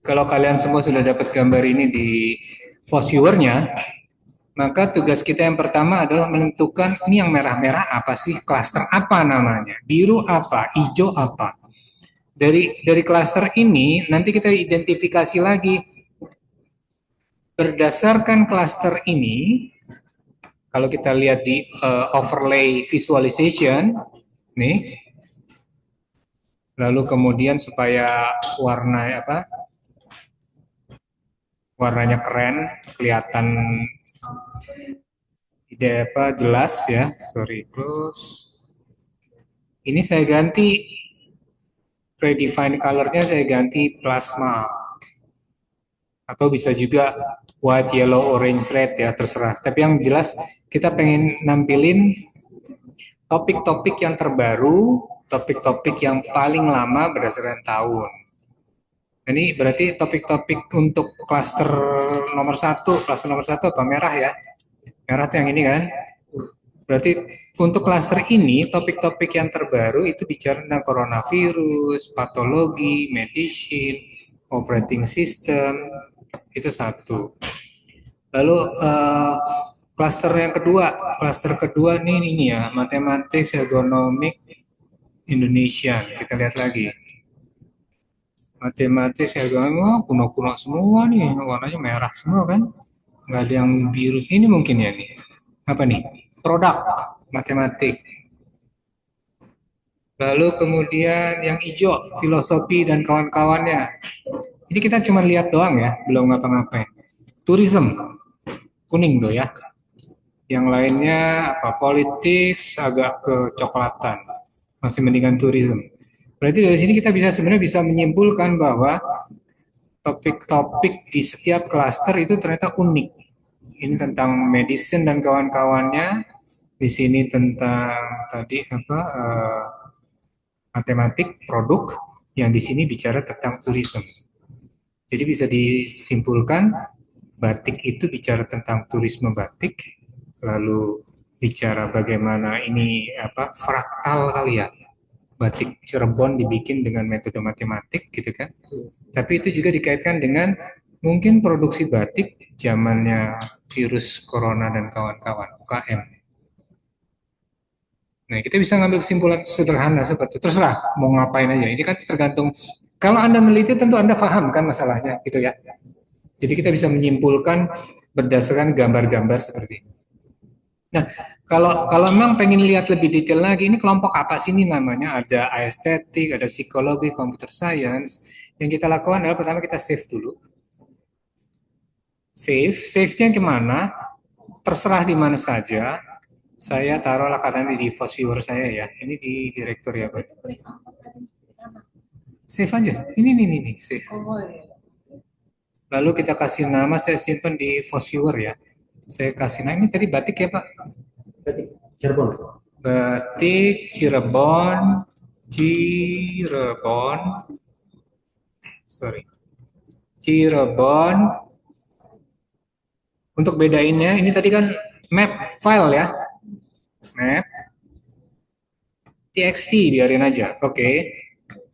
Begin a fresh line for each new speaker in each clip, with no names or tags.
Kalau kalian semua sudah dapat gambar ini di viewer-nya, maka tugas kita yang pertama adalah menentukan ini yang merah-merah apa sih, klaster apa namanya, biru apa, hijau apa. Dari klaster ini nanti kita identifikasi lagi berdasarkan klaster ini. Kalau kita lihat di overlay visualization, nih, lalu kemudian supaya warna apa, warnanya keren, kelihatan ide apa jelas ya. Sorry, close. Ini saya ganti predefined colornya saya ganti plasma atau bisa juga white, yellow, orange, red ya terserah. Tapi yang jelas kita pengen nampilin topik-topik yang terbaru, topik-topik yang paling lama berdasarkan tahun. Ini berarti topik-topik untuk klaster nomor satu apa merah ya? Merah itu yang ini kan? Berarti untuk klaster ini, topik-topik yang terbaru itu bicara tentang coronavirus, patologi, medicine, operating system, itu satu. Lalu klaster kedua ini ya, matematik, ergonomik, Indonesia. Kita lihat lagi. Matematik, ergonomik, oh, kuno-kuno semua nih, warnanya merah semua kan? Nggak ada yang biru. Ini mungkin ya nih. Apa nih? Produk, matematik. Lalu kemudian yang hijau, filosofi dan kawan-kawannya. Ini kita cuma lihat doang ya, belum ngapa-ngapain. Tourism, kuning tuh ya. Yang lainnya apa? Politik, agak kecoklatan. Masih mendingan tourism. Berarti dari sini kita bisa sebenarnya bisa menyimpulkan bahwa topik-topik di setiap klaster itu ternyata unik. Ini tentang medicine dan kawan-kawannya. Di sini tentang tadi apa? Matematik, produk. Yang di sini bicara tentang tourism. Jadi bisa disimpulkan batik itu bicara tentang turisme batik, lalu bicara bagaimana ini apa fraktal kali ya. Batik Cirebon dibikin dengan metode matematik gitu kan. Tapi itu juga dikaitkan dengan mungkin produksi batik zamannya virus corona dan kawan-kawan UKM. Nah, kita bisa ngambil kesimpulan sederhana seperti itu. Terserah mau ngapain aja. Ini kan tergantung kalau Anda meneliti tentu Anda paham kan masalahnya gitu ya. Jadi kita bisa menyimpulkan berdasarkan gambar-gambar seperti ini. Nah, kalau kalau memang pengen lihat lebih detail lagi, ini kelompok apa sih ini namanya? Ada estetik, ada psikologi, computer science. Yang kita lakukan adalah pertama kita save dulu. Save-nya kemana? Terserah di mana saja. Saya taruhlah katanya di viewer saya ya. Ini di direktur ya, Pak. Save aja. Ini, save. Lalu kita kasih nama, saya simpan di viewer ya. Saya kasih nama, ini tadi batik ya, Pak?
Cirebon.
Batik Cirebon, Cirebon, sorry, Cirebon. Untuk bedainnya, ini tadi kan map file ya, map txt biarin aja. Oke,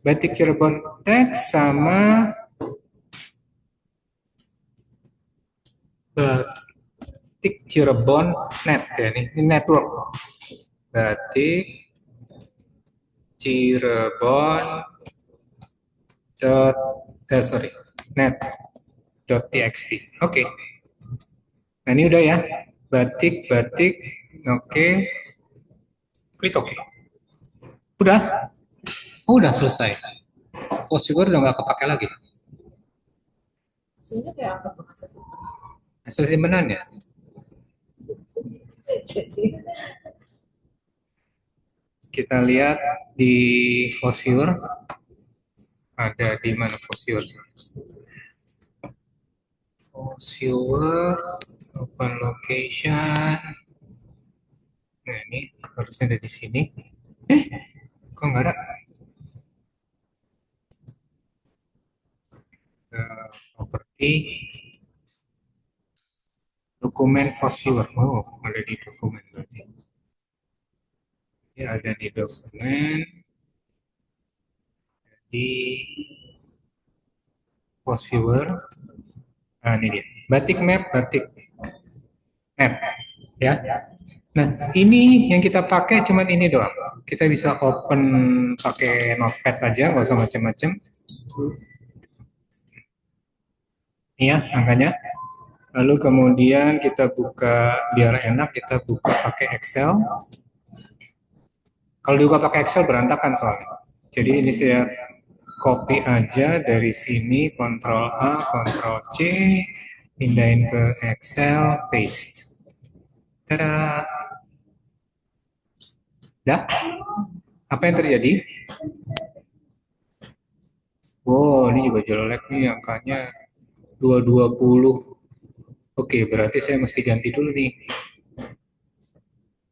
Batik Cirebon teks sama Batik Cirebon net ya ini network. Batik Cirebon dot sorry net dot txt. Oke, nah ini udah ya. Batik. Oke, klik oke. Udah, udah selesai. Postgre udah nggak kepake lagi.
Hasilnya kayak apa tuh hasil
Hasil simpenan ya.
jadi
Kita lihat di Fosure. Ada di mana Fosure? Fosure, open location. Nah ini harusnya ada di sini. Eh, kok nggak ada? Properti dokumen Fosure. Oh, ada di dokumen berarti. Ya ada di dokumen di post viewer. Nah, ini dia. Batik map, batik map. Ya. Nah, ini yang kita pakai cuman ini doang. Kita bisa open pakai notepad aja, nggak usah macam-macam. Ini ya angkanya. Lalu kemudian kita buka, biar enak kita buka pakai Excel. Kalau dibuka pakai Excel berantakan soalnya. Jadi ini saya copy aja dari sini, Ctrl A, Ctrl C, pindahin ke Excel, paste. Tada! Dah? Apa yang terjadi? Wow, ini juga jelek nih angkanya 220. Oke, berarti saya mesti ganti dulu nih.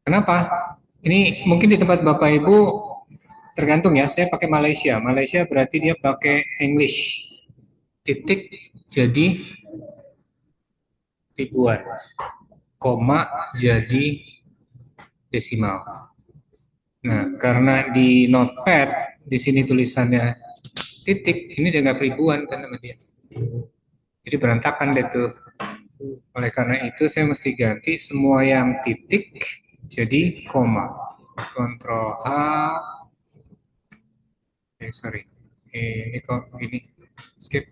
Kenapa? Ini mungkin di tempat Bapak Ibu tergantung ya. Saya pakai Malaysia. Malaysia berarti dia pakai English. Titik jadi ribuan. Koma jadi desimal. Nah, karena di notepad di sini tulisannya titik, ini dianggap ribuan kan sama dia. Jadi berantakan deh tuh. Oleh karena itu saya mesti ganti semua yang titik jadi koma. Ctrl H. Sorry. Ini kok ini skip.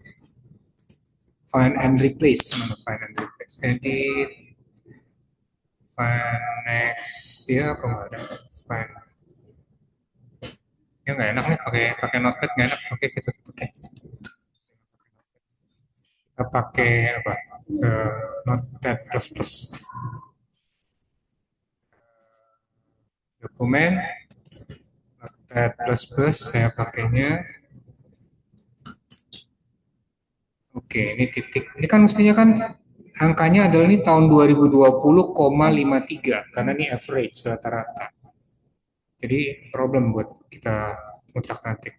Find and replace. Mana find and replace? Edit. Find next. Ya, kok nggak ada. Find. Ya nggak enak nih pakai notepad nggak enak. Oke, kita tutup deh. Kita pakai apa? Notepad plus plus. Dokumen. Notepad plus plus saya pakainya. Oke, ini titik. Ini kan mestinya kan angkanya adalah ini tahun 2020,53 karena ini average rata-rata. Jadi problem buat kita utak-atik.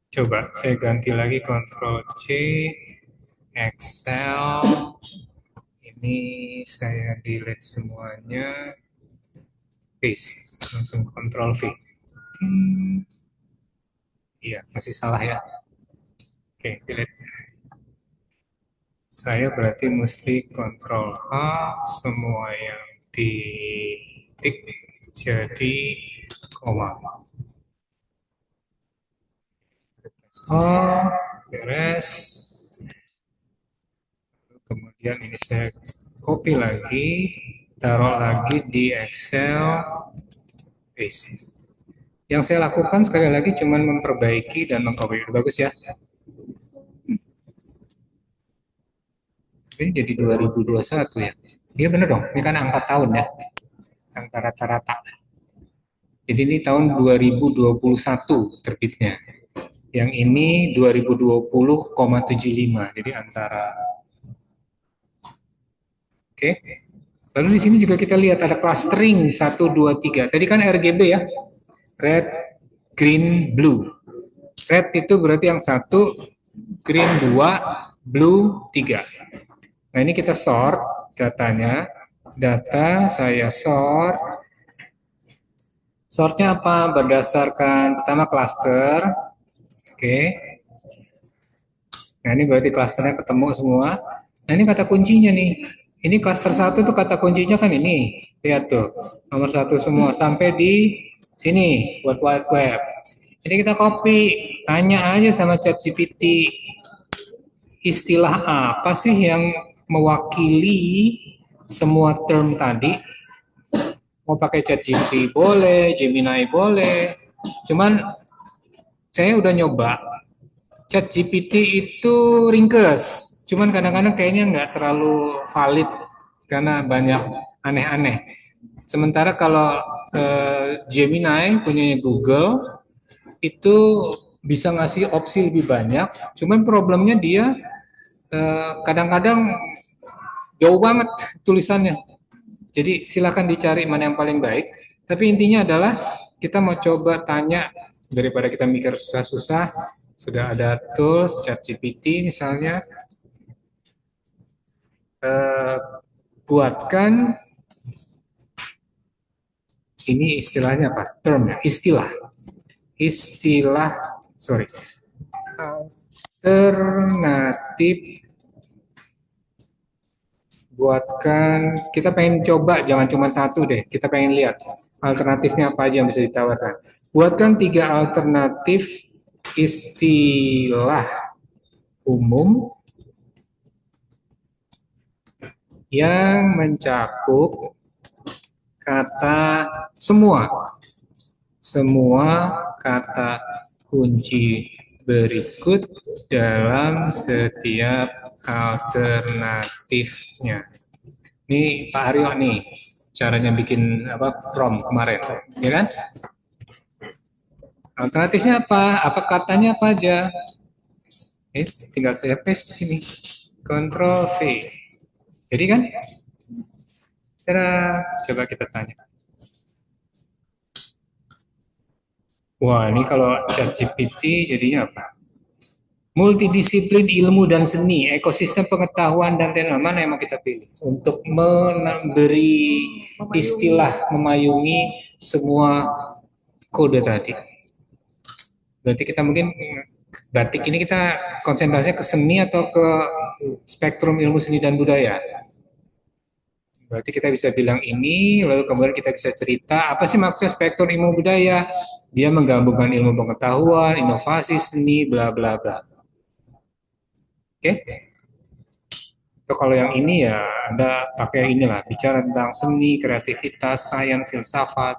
Coba saya ganti lagi Ctrl C, Excel. Ini saya delete semuanya. Paste. Langsung Ctrl V. Iya, masih salah ya. Oke, delete. Saya berarti mesti Ctrl H, semua yang titik jadi koma. Oh, beres. Kemudian ini saya copy lagi, taruh lagi di Excel, paste. Yang saya lakukan sekali lagi cuma memperbaiki dan mengcopy. Bagus ya. Ini jadi 2021 ya. Iya bener dong, ini kan angka tahun ya. Angka rata-rata. Jadi ini tahun 2021 terbitnya. Yang ini 2020,75. Jadi antara. Oke. Lalu di sini juga kita lihat ada clustering 1 2 3. Tadi kan RGB ya. Red, green, blue. Red itu berarti yang 1, green 2, blue 3. Nah, ini kita sort datanya. Data saya sort. Sortnya apa? Berdasarkan pertama cluster. Oke. Nah, ini berarti klasternya ketemu semua. Nah, ini kata kuncinya nih. Ini cluster 1 tuh kata kuncinya kan ini. Lihat tuh. Nomor 1 semua sampai di sini, World Wide Web. Ini kita copy, tanya aja sama ChatGPT. Istilah apa sih yang mewakili semua term tadi? Mau pakai ChatGPT boleh, Gemini boleh. Cuman saya udah nyoba. ChatGPT itu ringkes, cuman kadang-kadang kayaknya nggak terlalu valid karena banyak aneh-aneh. Sementara kalau Gemini punyanya Google itu bisa ngasih opsi lebih banyak, cuman problemnya dia kadang-kadang jauh banget tulisannya. Jadi silakan dicari mana yang paling baik. Tapi intinya adalah kita mau coba tanya daripada kita mikir susah-susah. Sudah ada tools ChatGPT misalnya. Buatkan ini istilahnya apa? Term ya, istilah. Sorry. Alternatif, buatkan, kita pengen coba, jangan cuma satu deh, kita pengen lihat alternatifnya apa aja yang bisa ditawarkan. Buatkan 3 alternatif istilah umum yang mencakup kata semua, semua kata kunci berikut dalam setiap alternatifnya. Ini Pak Aryo nih, caranya bikin apa prom kemarin, ya kan? Alternatifnya apa? Apa katanya apa aja? Tinggal saya paste di sini. Ctrl V. Jadi kan, cara coba kita tanya. Wah, ini kalau ChatGPT jadinya apa? Multidisiplin ilmu dan seni, ekosistem pengetahuan dan teknologi mana yang mau kita pilih untuk memberi istilah memayungi semua kode tadi. Berarti kita mungkin batik ini kita konsentrasinya ke seni atau ke spektrum ilmu seni dan budaya. Berarti kita bisa bilang ini, lalu kemudian kita bisa cerita apa sih maksudnya spektrum ilmu budaya? Dia menggabungkan ilmu pengetahuan, inovasi, seni, bla bla bla. Oke? So, kalau yang ini ya Anda pakai inilah, bicara tentang seni, kreativitas, sains, filsafat.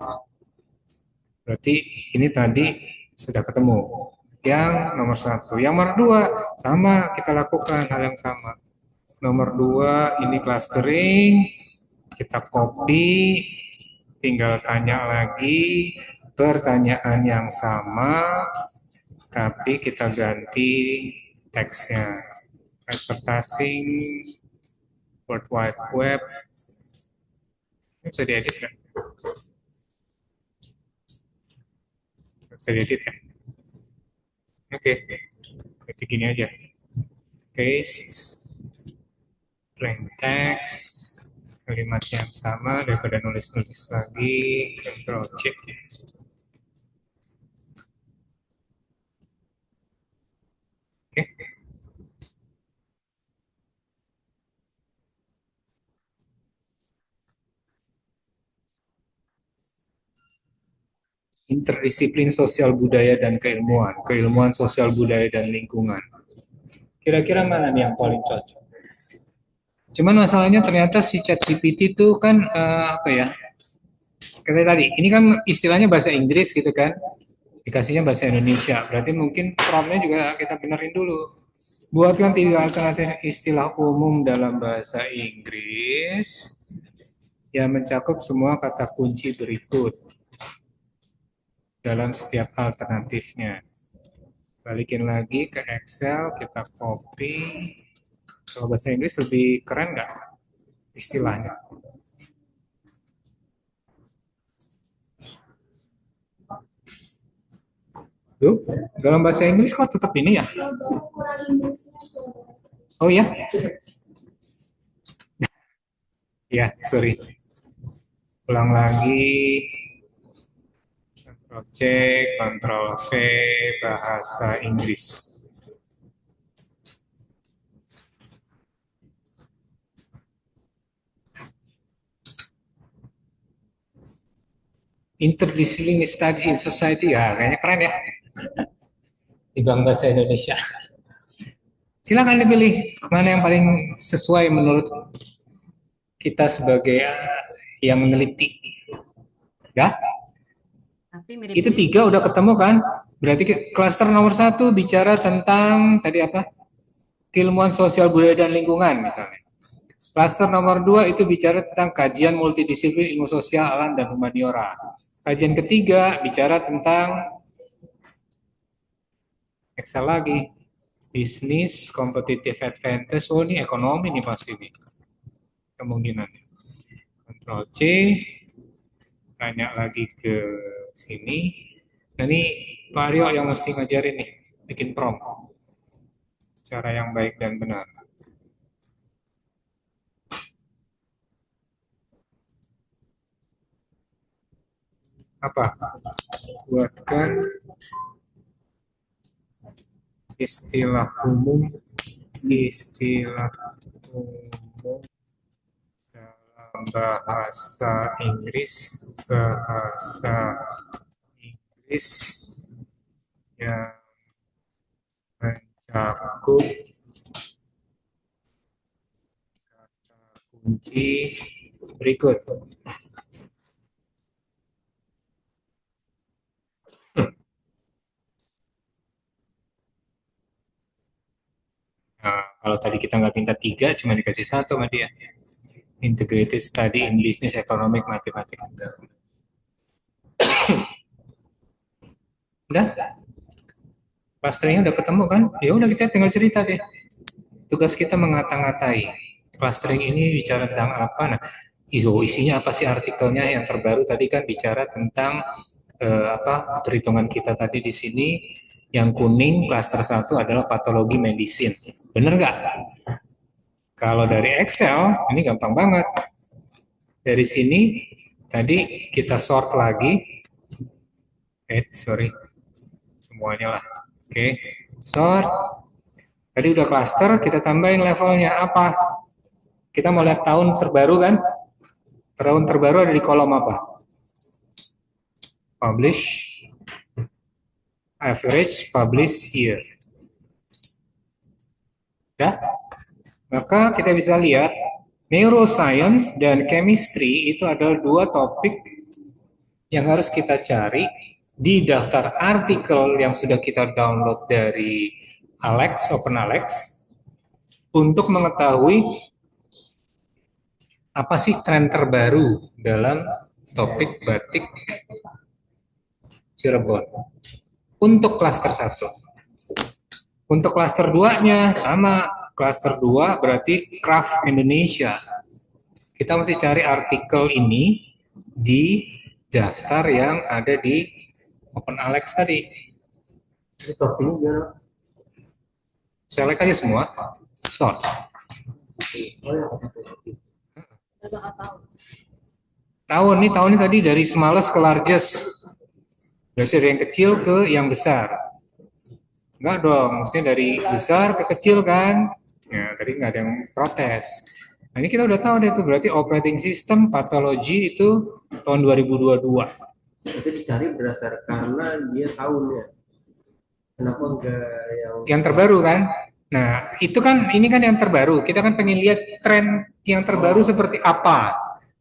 Berarti ini tadi sudah ketemu. Yang nomor satu. Yang nomor dua, sama kita lakukan hal yang sama. Nomor dua, ini clustering, kita copy, tinggal tanya lagi, pertanyaan yang sama, tapi kita ganti teksnya. Advertising, World Wide Web, ini bisa diedit nggak? Bisa diedit ya? Oke, berarti gini aja. Paste, plain text, kalimat yang sama daripada nulis-nulis lagi, Ctrl C. Oke, interdisiplin sosial budaya dan keilmuan, keilmuan sosial budaya dan lingkungan. Kira-kira mana nih yang paling cocok? Cuman masalahnya ternyata si ChatGPT itu kan apa ya? Kayak tadi, ini kan istilahnya bahasa Inggris gitu kan, dikasihnya bahasa Indonesia. Berarti mungkin promptnya juga kita benerin dulu. Buatkan 3 alternatif istilah umum dalam bahasa Inggris yang mencakup semua kata kunci berikut dalam setiap alternatifnya. Balikin lagi ke Excel, kita copy. Kalau bahasa Inggris lebih keren nggak istilahnya? Duh, dalam bahasa Inggris kok tetap ini ya? Oh ya, ya sorry. Ulang lagi. Ctrl C, Ctrl V, bahasa Inggris. Interdisciplinary Studies in Society, ya kayaknya keren ya. Di Bank Bahasa Indonesia. Silakan dipilih mana yang paling sesuai menurut kita sebagai yang meneliti. Ya,
Tapi
itu
mirip-mirip.
3 udah ketemu kan? Berarti klaster nomor 1 bicara tentang tadi apa? Keilmuan sosial budaya dan lingkungan misalnya. Klaster nomor 2 itu bicara tentang kajian multidisiplin ilmu sosial, alam, dan humaniora. Kajian ketiga bicara tentang Excel lagi. Bisnis, competitive advantage. Oh, ini ekonomi nih pasti nih. Kemungkinan. Ctrl C. Tanya lagi ke sini. Nah, ini Pak Aryo yang mesti ngajarin nih. Bikin prompt. Cara yang baik dan benar. Apa? Buatkan istilah umum, istilah umum dalam bahasa Inggris, bahasa Inggris yang mencakup kunci berikut. Nah, kalau tadi kita nggak minta 3, cuma dikasih 1 sama dia. Integrated Study in Business, Economic, Mathematics. Udah, clusteringnya udah ketemu kan? Ya udah kita tinggal cerita deh. Tugas kita mengata-ngatai. Clustering ini bicara tentang apa? Nah, isinya apa sih artikelnya yang terbaru tadi kan bicara tentang apa perhitungan kita tadi di sini. Yang kuning cluster 1 adalah patologi medicine. Bener nggak? Kalau dari Excel ini gampang banget. Dari sini tadi kita sort lagi. Sorry, semuanya lah. Oke, sort. Tadi udah cluster, kita tambahin levelnya apa? Kita mau lihat tahun terbaru kan? Tahun terbaru ada di kolom apa? Publish, average, publish year. Ya, maka kita bisa lihat neuroscience dan chemistry itu adalah dua topik yang harus kita cari di daftar artikel yang sudah kita download dari Alex, OpenAlex, untuk mengetahui apa sih tren terbaru dalam topik batik Cirebon untuk klaster 1. Untuk klaster 2-nya sama, klaster 2 berarti craft Indonesia. Kita mesti cari artikel ini di daftar yang ada di OpenAlex tadi.
Ini sortingnya gimana?
Select aja semua, sort.
Oh ya, oke.
Tahun ini tadi dari smallest ke largest. Berarti dari yang kecil ke yang besar. Enggak dong, mestinya dari besar ke kecil kan. Ya, tadi nggak ada yang protes. Nah, ini kita udah tahu deh itu berarti operating system patologi itu tahun 2022.
Itu dicari berdasarkan karena dia tahunnya. Kenapa enggak
Yang terbaru kan? Nah, itu kan ini kan yang terbaru. Kita kan pengen lihat tren yang terbaru seperti apa.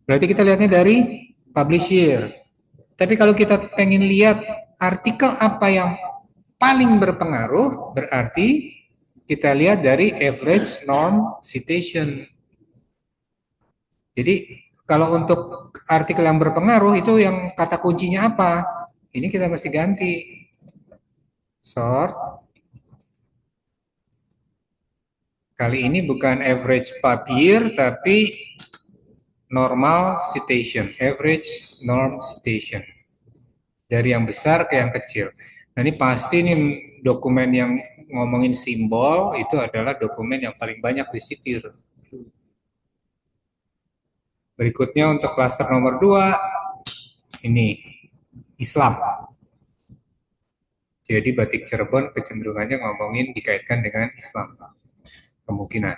Berarti kita lihatnya dari publish year. Tapi kalau kita pengen lihat artikel apa yang paling berpengaruh, berarti kita lihat dari average norm citation. Jadi kalau untuk artikel yang berpengaruh itu yang kata kuncinya apa? Ini kita mesti ganti. Sort. Kali ini bukan average pub year, tapi normal citation. Average norm citation. Dari yang besar ke yang kecil. Nah ini pasti nih dokumen yang ngomongin simbol itu adalah dokumen yang paling banyak disitir. Berikutnya untuk klaster nomor 2, ini Islam. Jadi batik Cirebon kecenderungannya ngomongin dikaitkan dengan Islam. Kemungkinan.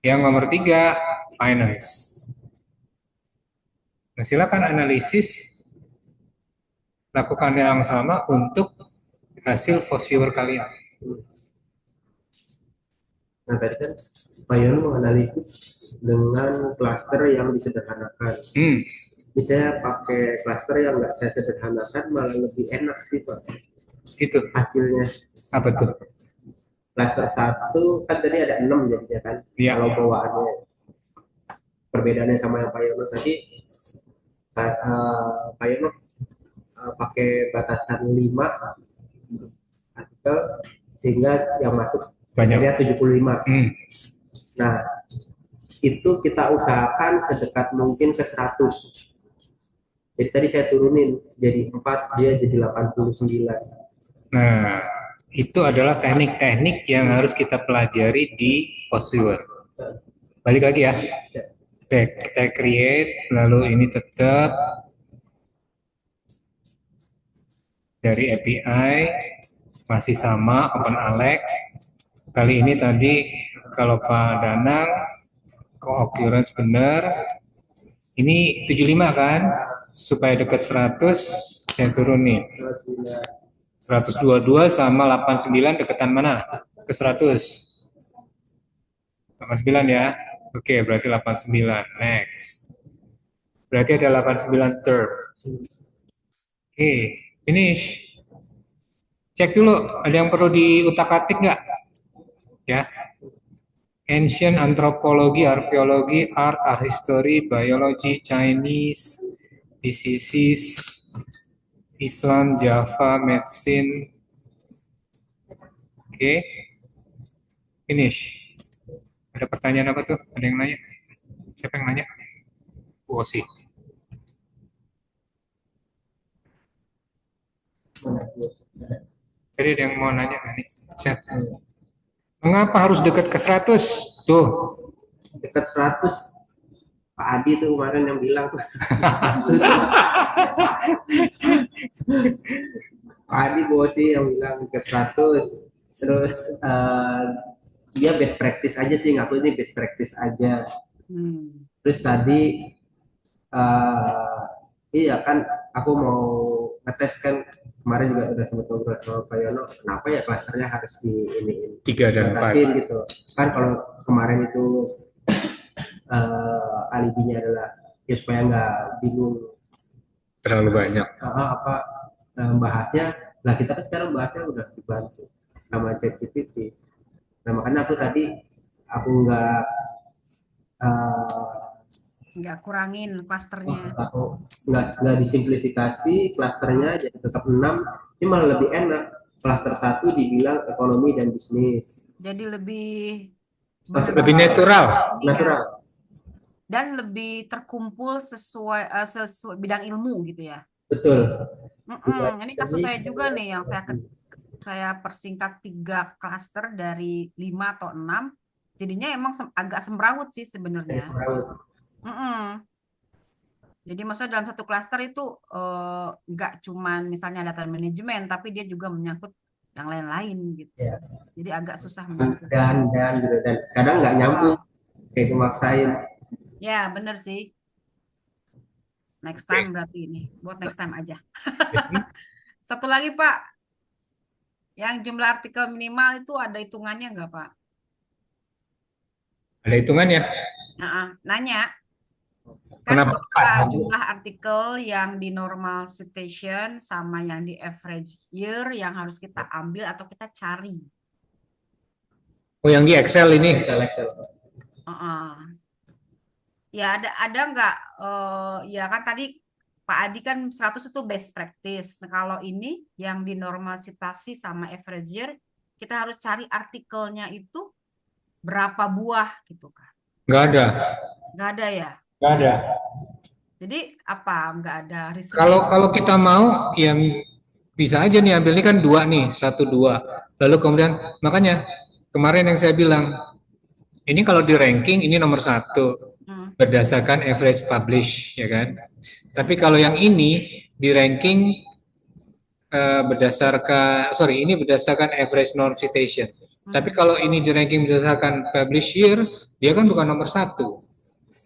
Yang nomor 3, finance. Nah, silakan analisis, lakukan yang sama untuk hasil vosviewer kalian.
Nah tadi kan Pak Yono menganalisis dengan klaster yang disederhanakan. Ini saya pakai klaster yang nggak saya sederhanakan malah lebih enak sih Pak.
Itu
Hasilnya.
apa tuh?
Klaster 1 kan tadi ada 6 jadinya kan.
Iya.
Kalau bawaannya perbedaannya sama yang Pak Yono tadi, Pak Yono pakai batasan 5 artikel sehingga yang masuk
Banyak.
75. Nah, itu kita usahakan sedekat mungkin ke 100. Jadi tadi saya turunin jadi 4, dia jadi 89.
Nah, itu adalah teknik-teknik yang harus kita pelajari di vosviewer. Balik lagi ya. Back, kita create, lalu ini tetap dari API, Masih sama Open Alex. Kali ini tadi kalau Pak Danang co-occurrence benar. Ini 75 kan? Supaya dekat 100 saya turun nih. 122 sama 89 deketan mana? Ke 100. 89 ya. Oke, berarti 89. Next. Berarti ada 89 term. Oke, finish. Cek dulu, ada yang perlu diutak-atik nggak? Ya. Ancient anthropology, archaeology, art history, biology, Chinese, diseases, Islam, Java, medicine. Oke, finish. Ada pertanyaan apa tuh? Ada yang nanya? Siapa yang nanya? Bu Osi. Jadi ada yang mau nanya nggak nih? Chat. Mengapa harus dekat ke 100? Tuh.
Dekat 100. Pak Adi tuh kemarin yang bilang tuh 100. Pak Adi sih yang bilang dekat 100. Terus dia best practice aja sih, ngaku ini best practice aja. Terus tadi iya kan aku mau ngetes kan, kemarin juga udah sempat ngobrol sama Pak Yono, kenapa ya klasternya harus di ini
3 dan 4
gitu kan. Kalau kemarin itu alibinya adalah ya supaya nggak bingung
terlalu banyak.
apa bahasnya. Nah kita kan sekarang bahasnya udah dibantu sama ChatGPT. Nah makanya aku tadi aku
nggak kurangin klasternya.
aku nggak disimplifikasi klasternya jadi tetap 6. Ini malah lebih enak, klaster 1 dibilang ekonomi dan bisnis,
Jadi lebih
natural.
dan lebih terkumpul sesuai bidang ilmu gitu ya.
Betul.
Ini kasus saya juga nih yang saya persingkat 3 klaster dari 5 atau 6. Jadinya emang agak semrawut sih sebenarnya. Jadi maksudnya dalam satu klaster itu nggak cuman misalnya data manajemen, tapi dia juga menyangkut yang lain-lain gitu.
Ya.
Jadi agak susah
dan kadang nggak nyambung, kayak maksain.
Ya bener sih. Next time berarti ini, buat next time aja. Satu lagi Pak, yang jumlah artikel minimal itu ada hitungannya nggak Pak?
Ada hitungannya?
Nanya.
Kenapa?
Jumlah artikel yang di normal citation sama yang di average year yang harus kita ambil atau kita cari.
Oh, yang di Excel ini?
Excel.
Ya ada nggak? Ya kan tadi Pak Adi kan 100 itu best practice. Nah, kalau ini yang di normal citasi sama average year, kita harus cari artikelnya itu berapa buah gitu kan?
Nggak ada.
Nggak ada ya?
Nggak ada.
Jadi apa? Nggak ada riset?
Kalau kita mau, ya bisa aja nih ambil ini kan 2 nih, 1, 2. Lalu kemudian makanya kemarin yang saya bilang, ini kalau di ranking ini nomor 1 berdasarkan average publish, ya kan? Tapi kalau yang ini di ranking ini berdasarkan average non citation. Tapi kalau ini di ranking berdasarkan publish year, dia kan bukan nomor 1.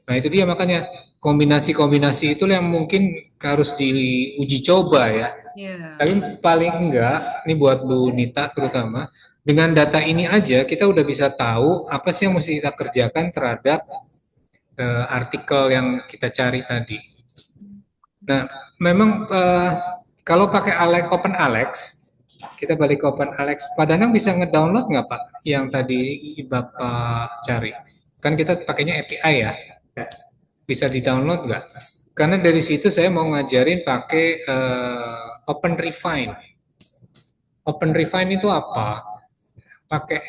Nah itu dia, makanya kombinasi-kombinasi itu yang mungkin harus diuji coba ya. Tapi paling enggak, ini buat Bu Nita terutama, dengan data ini aja kita udah bisa tahu apa sih yang mesti kita kerjakan terhadap artikel yang kita cari tadi. Nah, memang kalau pakai Open Alex, kita balik ke Open Alex, Pak Danang bisa ngedownload nggak Pak yang tadi Bapak cari? Kan kita pakainya API ya. Bisa di-download nggak? Karena dari situ saya mau ngajarin pakai Open Refine. Open Refine itu apa? Pakai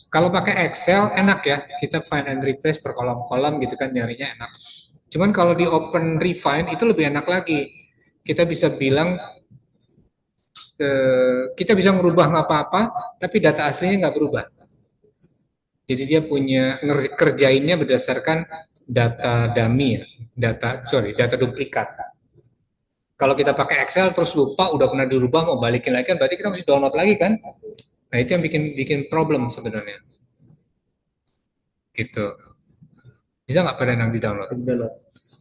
kalau pakai Excel enak ya, kita find and replace per kolom-kolom gitu kan, nyarinya enak. Cuman kalau di Open Refine itu lebih enak lagi. Kita bisa bilang kita bisa merubah nggak apa-apa, tapi data aslinya nggak berubah. Jadi dia punya kerjainnya berdasarkan data dummy ya, data duplikat. Kalau kita pakai Excel terus lupa, udah pernah dirubah, mau balikin lagi kan, berarti kita mesti download lagi kan? Nah itu yang bikin bikin problem sebenarnya. Gitu. Bisa nggak pada yang di-download?
Download.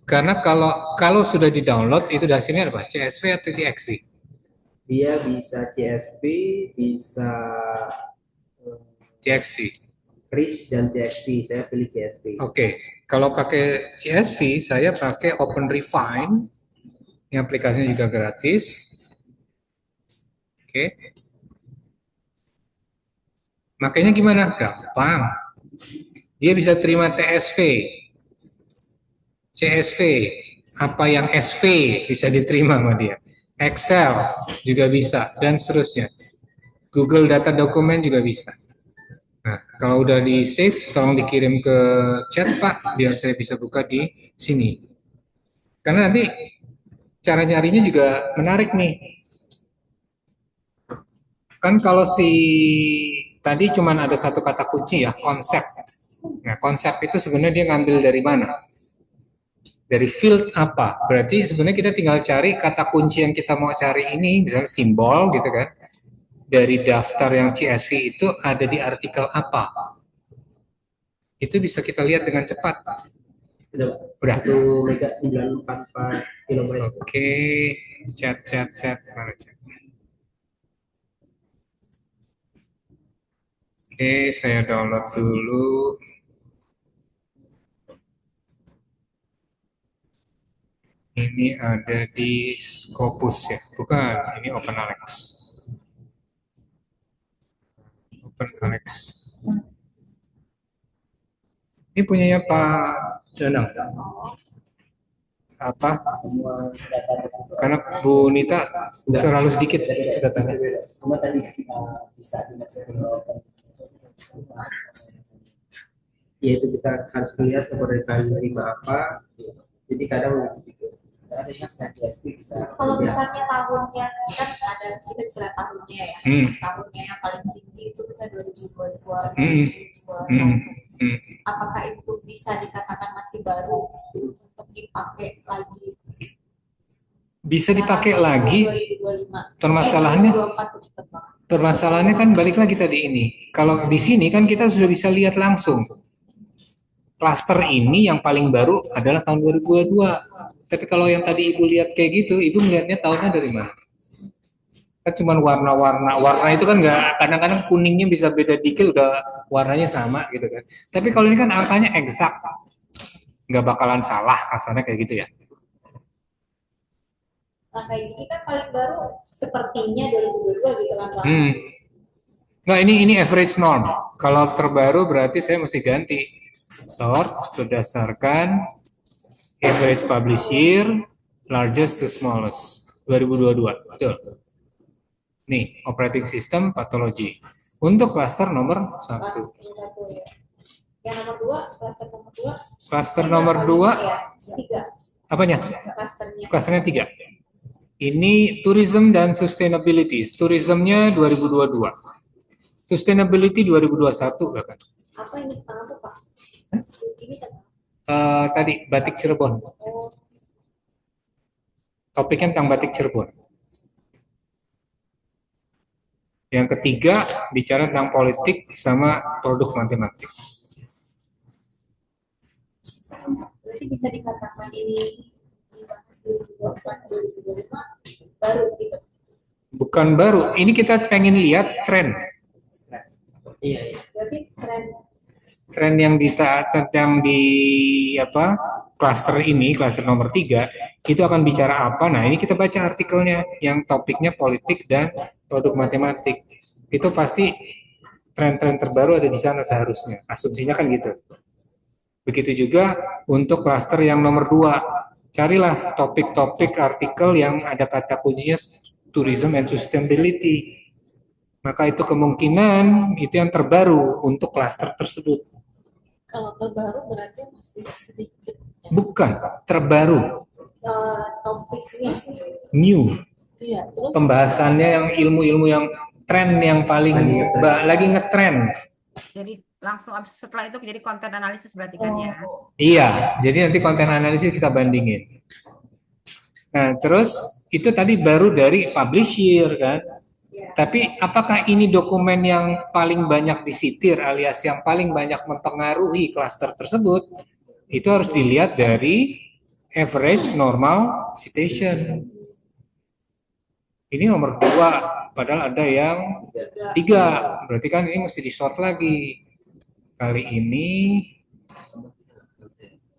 Karena kalau kalau sudah di-download itu hasilnya apa? CSV atau TXT?
Dia bisa CSV, bisa
TXT.
RIS dan TXT. Saya pilih CSV.
Oke. Kalau pakai CSV, saya pakai Open Refine. Ini aplikasinya juga gratis. Oke. Makanya gimana? Gampang. Dia bisa terima TSV, CSV, apa yang SV bisa diterima sama dia. Excel juga bisa, dan seterusnya. Google Data Dokumen juga bisa. Nah, kalau udah di save, tolong dikirim ke chat Pak, biar saya bisa buka di sini. Karena nanti cara nyarinya juga menarik nih. Kan kalau si tadi cuman ada satu kata kunci ya, konsep. Nah, konsep itu sebenarnya dia ngambil dari mana? Dari field apa? Berarti sebenarnya kita tinggal cari kata kunci yang kita mau cari ini, misalnya simbol gitu kan. Dari daftar yang CSV itu ada di artikel apa? Itu bisa kita lihat dengan cepat. Udah.
1 mega 944 kilobyte.
Oke, chat. Mana chat? Oke, saya download dulu. Ini ada di Scopus ya, bukan? Ini OpenAlex. OpenAlex. Ini punyanya Pak Danang. Apa?
Semua data tersebut.
Karena Bu Nita terlalu sedikit datanya.
Cuma tadi bisa dimasukin yaitu kita harus melihat kemerdekaan menerima apa. Jadi kadang begitu. Ada yang CSV bisa.
Kalau misalnya tahunnya kan ada kita bisa lihat tahunnya ya. Tahunnya yang paling tinggi itu kita 2022, 2021. Apakah itu bisa dikatakan masih baru untuk dipakai lagi?
Bisa dipakai lagi.
2025.
Permasalahannya kan balik lagi tadi ini. Kalau di sini kan kita sudah bisa lihat langsung. Klaster ini yang paling baru adalah tahun 2022. Tapi kalau yang tadi Ibu lihat kayak gitu, Ibu melihatnya tahunnya dari mana? Kan cuma warna-warna. Warna itu kan nggak, kadang-kadang kuningnya bisa beda dikit udah warnanya sama gitu kan. Tapi kalau ini kan angkanya eksak. Nggak bakalan salah kasarnya kayak gitu ya.
Nah, kayak gini kan paling baru sepertinya 2022 gitu kan Pak.
Nggak, ini average norm. Kalau terbaru berarti saya mesti ganti. Sort berdasarkan average publish year, largest to smallest, 2022, betul. Nih, operating system pathology. Untuk cluster nomor 1.
Ya. Yang nomor 2, cluster nomor 2.
Cluster nomor 2,
ya, 3.
Apanya?
Clusternya.
Clusternya 3. Ini tourism dan sustainability. Tourismnya 2022. Sustainability 2021 bahkan.
Apa ini tentang apa Pak? Ini tentang
tadi batik Cirebon. Topiknya tentang batik Cirebon. Yang ketiga bicara tentang politik sama produk matematik.
Berarti bisa dikatakan ini dibahas 2024, 2025 baru gitu.
Bukan baru, ini kita pengen lihat tren.
Iya.
Berarti
Tren yang di apa klaster ini, klaster nomor 3 itu akan bicara apa? Nah, ini kita baca artikelnya yang topiknya politik dan produk matematik. Itu pasti tren-tren terbaru ada di sana seharusnya. Asumsinya kan gitu. Begitu juga untuk klaster yang nomor 2. Carilah topik-topik artikel yang ada kata kuncinya tourism and sustainability. Maka itu kemungkinan itu yang terbaru untuk klaster tersebut.
Kalau terbaru berarti masih sedikit. Ya?
Bukan, terbaru.
Topiknya
New.
Iya, terus
Pembahasannya yang ilmu-ilmu yang tren yang paling lagi ngetren.
Jadi langsung setelah itu jadi konten analisis berarti kan ya?
Iya, jadi nanti konten analisis kita bandingin. Nah, terus itu tadi baru dari publisher kan. Tapi apakah ini dokumen yang paling banyak disitir alias yang paling banyak mempengaruhi klaster tersebut? Itu harus dilihat dari average normal citation. Ini nomor 2, padahal ada yang 3. Berarti kan ini mesti di sort lagi. Kali ini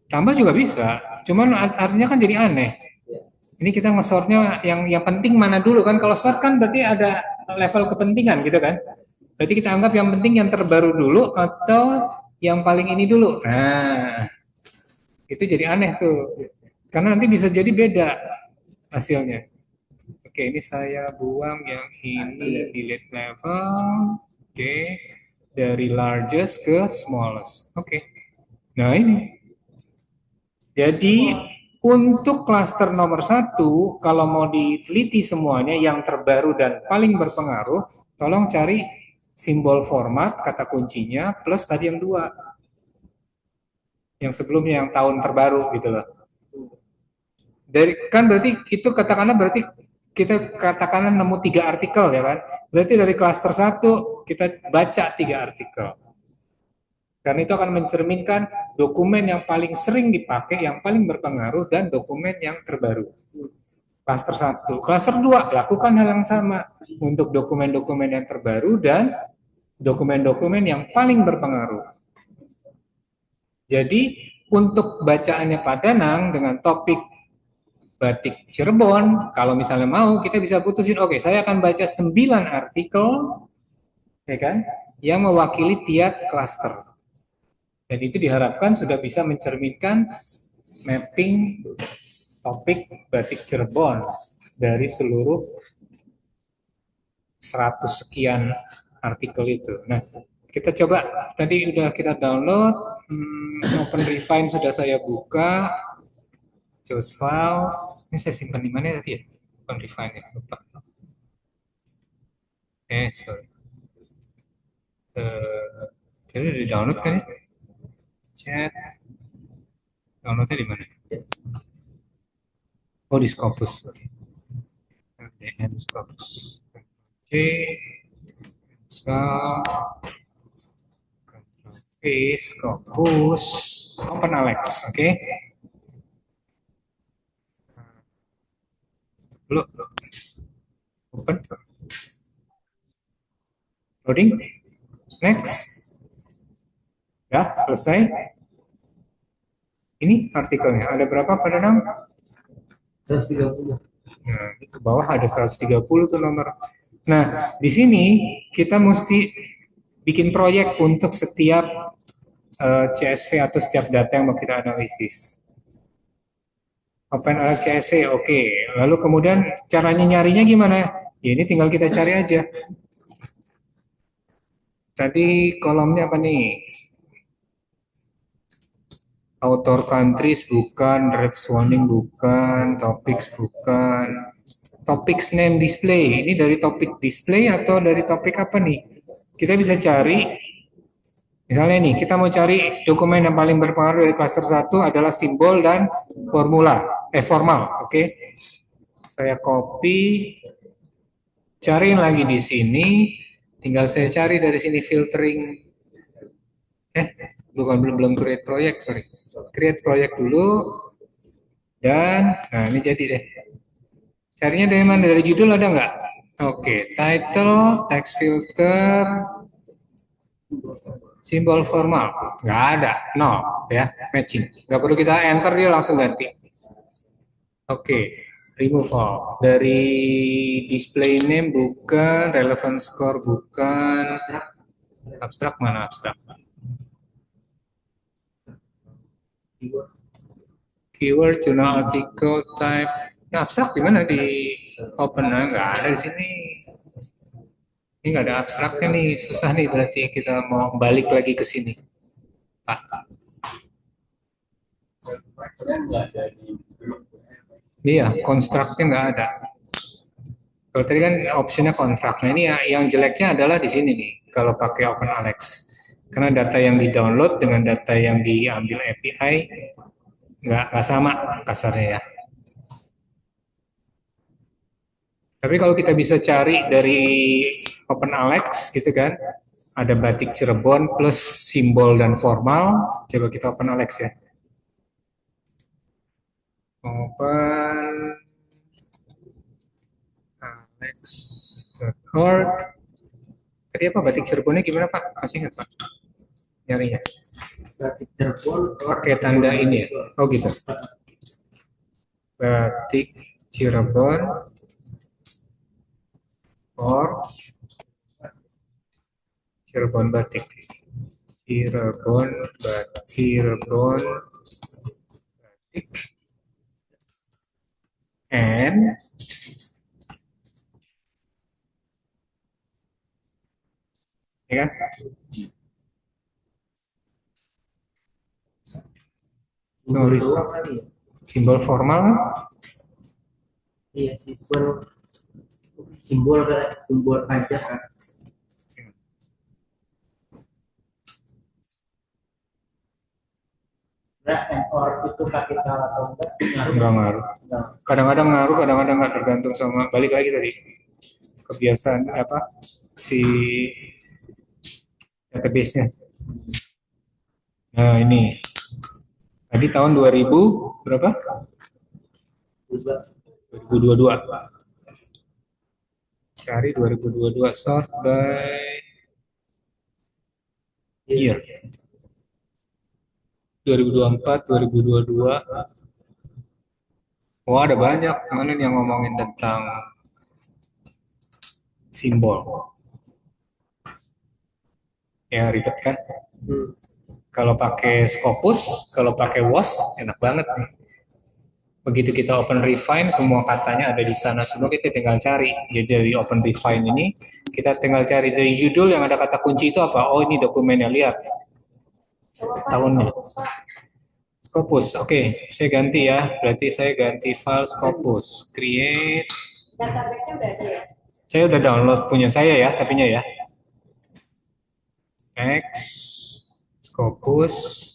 tambah juga bisa, cuman artinya kan jadi aneh. Ini kita nge-sortnya yang penting mana dulu kan? Kalau sort kan berarti ada level kepentingan gitu kan? Berarti kita anggap yang penting yang terbaru dulu atau yang paling ini dulu. Nah, itu jadi aneh tuh. Karena nanti bisa jadi beda hasilnya. Oke, ini saya buang yang ini delete level. Oke, dari largest ke smallest. Oke. Nah, ini. Jadi untuk klaster nomor 1, kalau mau diteliti semuanya yang terbaru dan paling berpengaruh, tolong cari simbol format, kata kuncinya, plus tadi yang 2. Yang sebelumnya, yang tahun terbaru gitu loh. Kan berarti itu katakanlah berarti kita katakanlah nemu 3 artikel ya kan. Berarti dari klaster 1 kita baca 3 artikel. Karena itu akan mencerminkan dokumen yang paling sering dipakai, yang paling berpengaruh, dan dokumen yang terbaru. Klaster 1. Klaster 2, lakukan hal yang sama untuk dokumen-dokumen yang terbaru dan dokumen-dokumen yang paling berpengaruh. Jadi, untuk bacaannya Pak Danang dengan topik batik Cirebon, kalau misalnya mau, kita bisa putusin, oke, saya akan baca 9 artikel, ya kan, yang mewakili tiap klaster. Dan itu diharapkan sudah bisa mencerminkan mapping topik batik Cirebon dari seluruh 100 sekian artikel itu. Nah, kita coba, tadi udah kita download, Open Refine sudah saya buka, choose files, ini saya simpan di mana tadi ya? Open Refine ya, lupa. Sorry. Jadi udah di download kan ya? Chat. Downloadnya di mana? Oh, di Scopus. Oke, Scopus. Oke. Scopus. Open Alex. Oke. Dulu. Open. Loading. Next. Ya, selesai. Ini artikelnya. Ada berapa pada Danang?
130.
Nah, di bawah ada 130 tuh nomor. Nah, di sini kita mesti bikin proyek untuk setiap CSV atau setiap data yang mau kita analisis. Open CSV, oke. Lalu kemudian caranya nyarinya gimana? Ya, ini tinggal kita cari aja. Tadi kolomnya apa nih? Author countries bukan, reps warning bukan, topics bukan, topics name display. Ini dari topik display atau dari topik apa nih? Kita bisa cari, misalnya nih, kita mau cari dokumen yang paling berpengaruh dari klaster 1 adalah simbol dan formal, oke? Saya copy, cariin lagi di sini, tinggal saya cari dari sini filtering. Belum create project, sorry. Create project dulu, dan nah ini jadi deh. Carinya dari mana? Dari judul ada nggak? Oke, title, text filter, simbol formal, nggak ada, no, ya, matching. Nggak perlu kita enter, dia langsung ganti. Oke, remove all. Dari display name bukan, relevant score bukan, abstrak mana abstrak? Keyword, jurnal artikel, type. Ya, abstrak di mana di open? Nah, nggak ada di sini. Ini nggak ada abstraknya nih, susah nih berarti kita mau balik lagi ke sini. Pak. Iya, construct-nya nggak ada. Kalau tadi kan optionnya kontrak. Nah ini yang jeleknya adalah di sini nih, kalau pakai Open Alex. Karena data yang di-download dengan data yang diambil API nggak sama kasarnya ya. Tapi kalau kita bisa cari dari OpenAlex gitu kan, ada batik Cirebon plus simbol dan formal. Coba kita OpenAlex ya. OpenAlex.org. Tadi apa batik Cirebonnya gimana Pak? Masih ingat Pak? Nyarinya.
Batik Cirebon
Pakai tanda ini ya? Oh gitu. Batik Cirebon or Cirebon batik. Cirebon batik and ya kan? Nulis simbol formal kan?
Iya, simbol aja kan. Nah, or itu kapital atau enggak?
Enggak ngaruh. Kadang-kadang ngaruh, kadang-kadang nggak, tergantung sama balik lagi tadi kebiasaan apa si database-nya. Nah ini tadi tahun 2000 berapa? 2022. Cari 2022 sort by year. 2024, 2022. Oh ada banyak kemarin yang ngomongin tentang simbol. Ya ribet kan? Kalau pakai Scopus, kalau pakai WOS enak banget nih. Begitu kita open refine, semua katanya ada di sana semua, kita tinggal cari. Jadi dari open refine ini, kita tinggal cari dari judul yang ada kata kunci itu apa. Oh ini dokumennya, lihat tahunnya. Scopus, oke, saya ganti ya. Berarti saya ganti file Scopus. Create.
Database-nya udah ada ya?
Saya udah download punya saya ya, tapinya ya. Next, Scopus.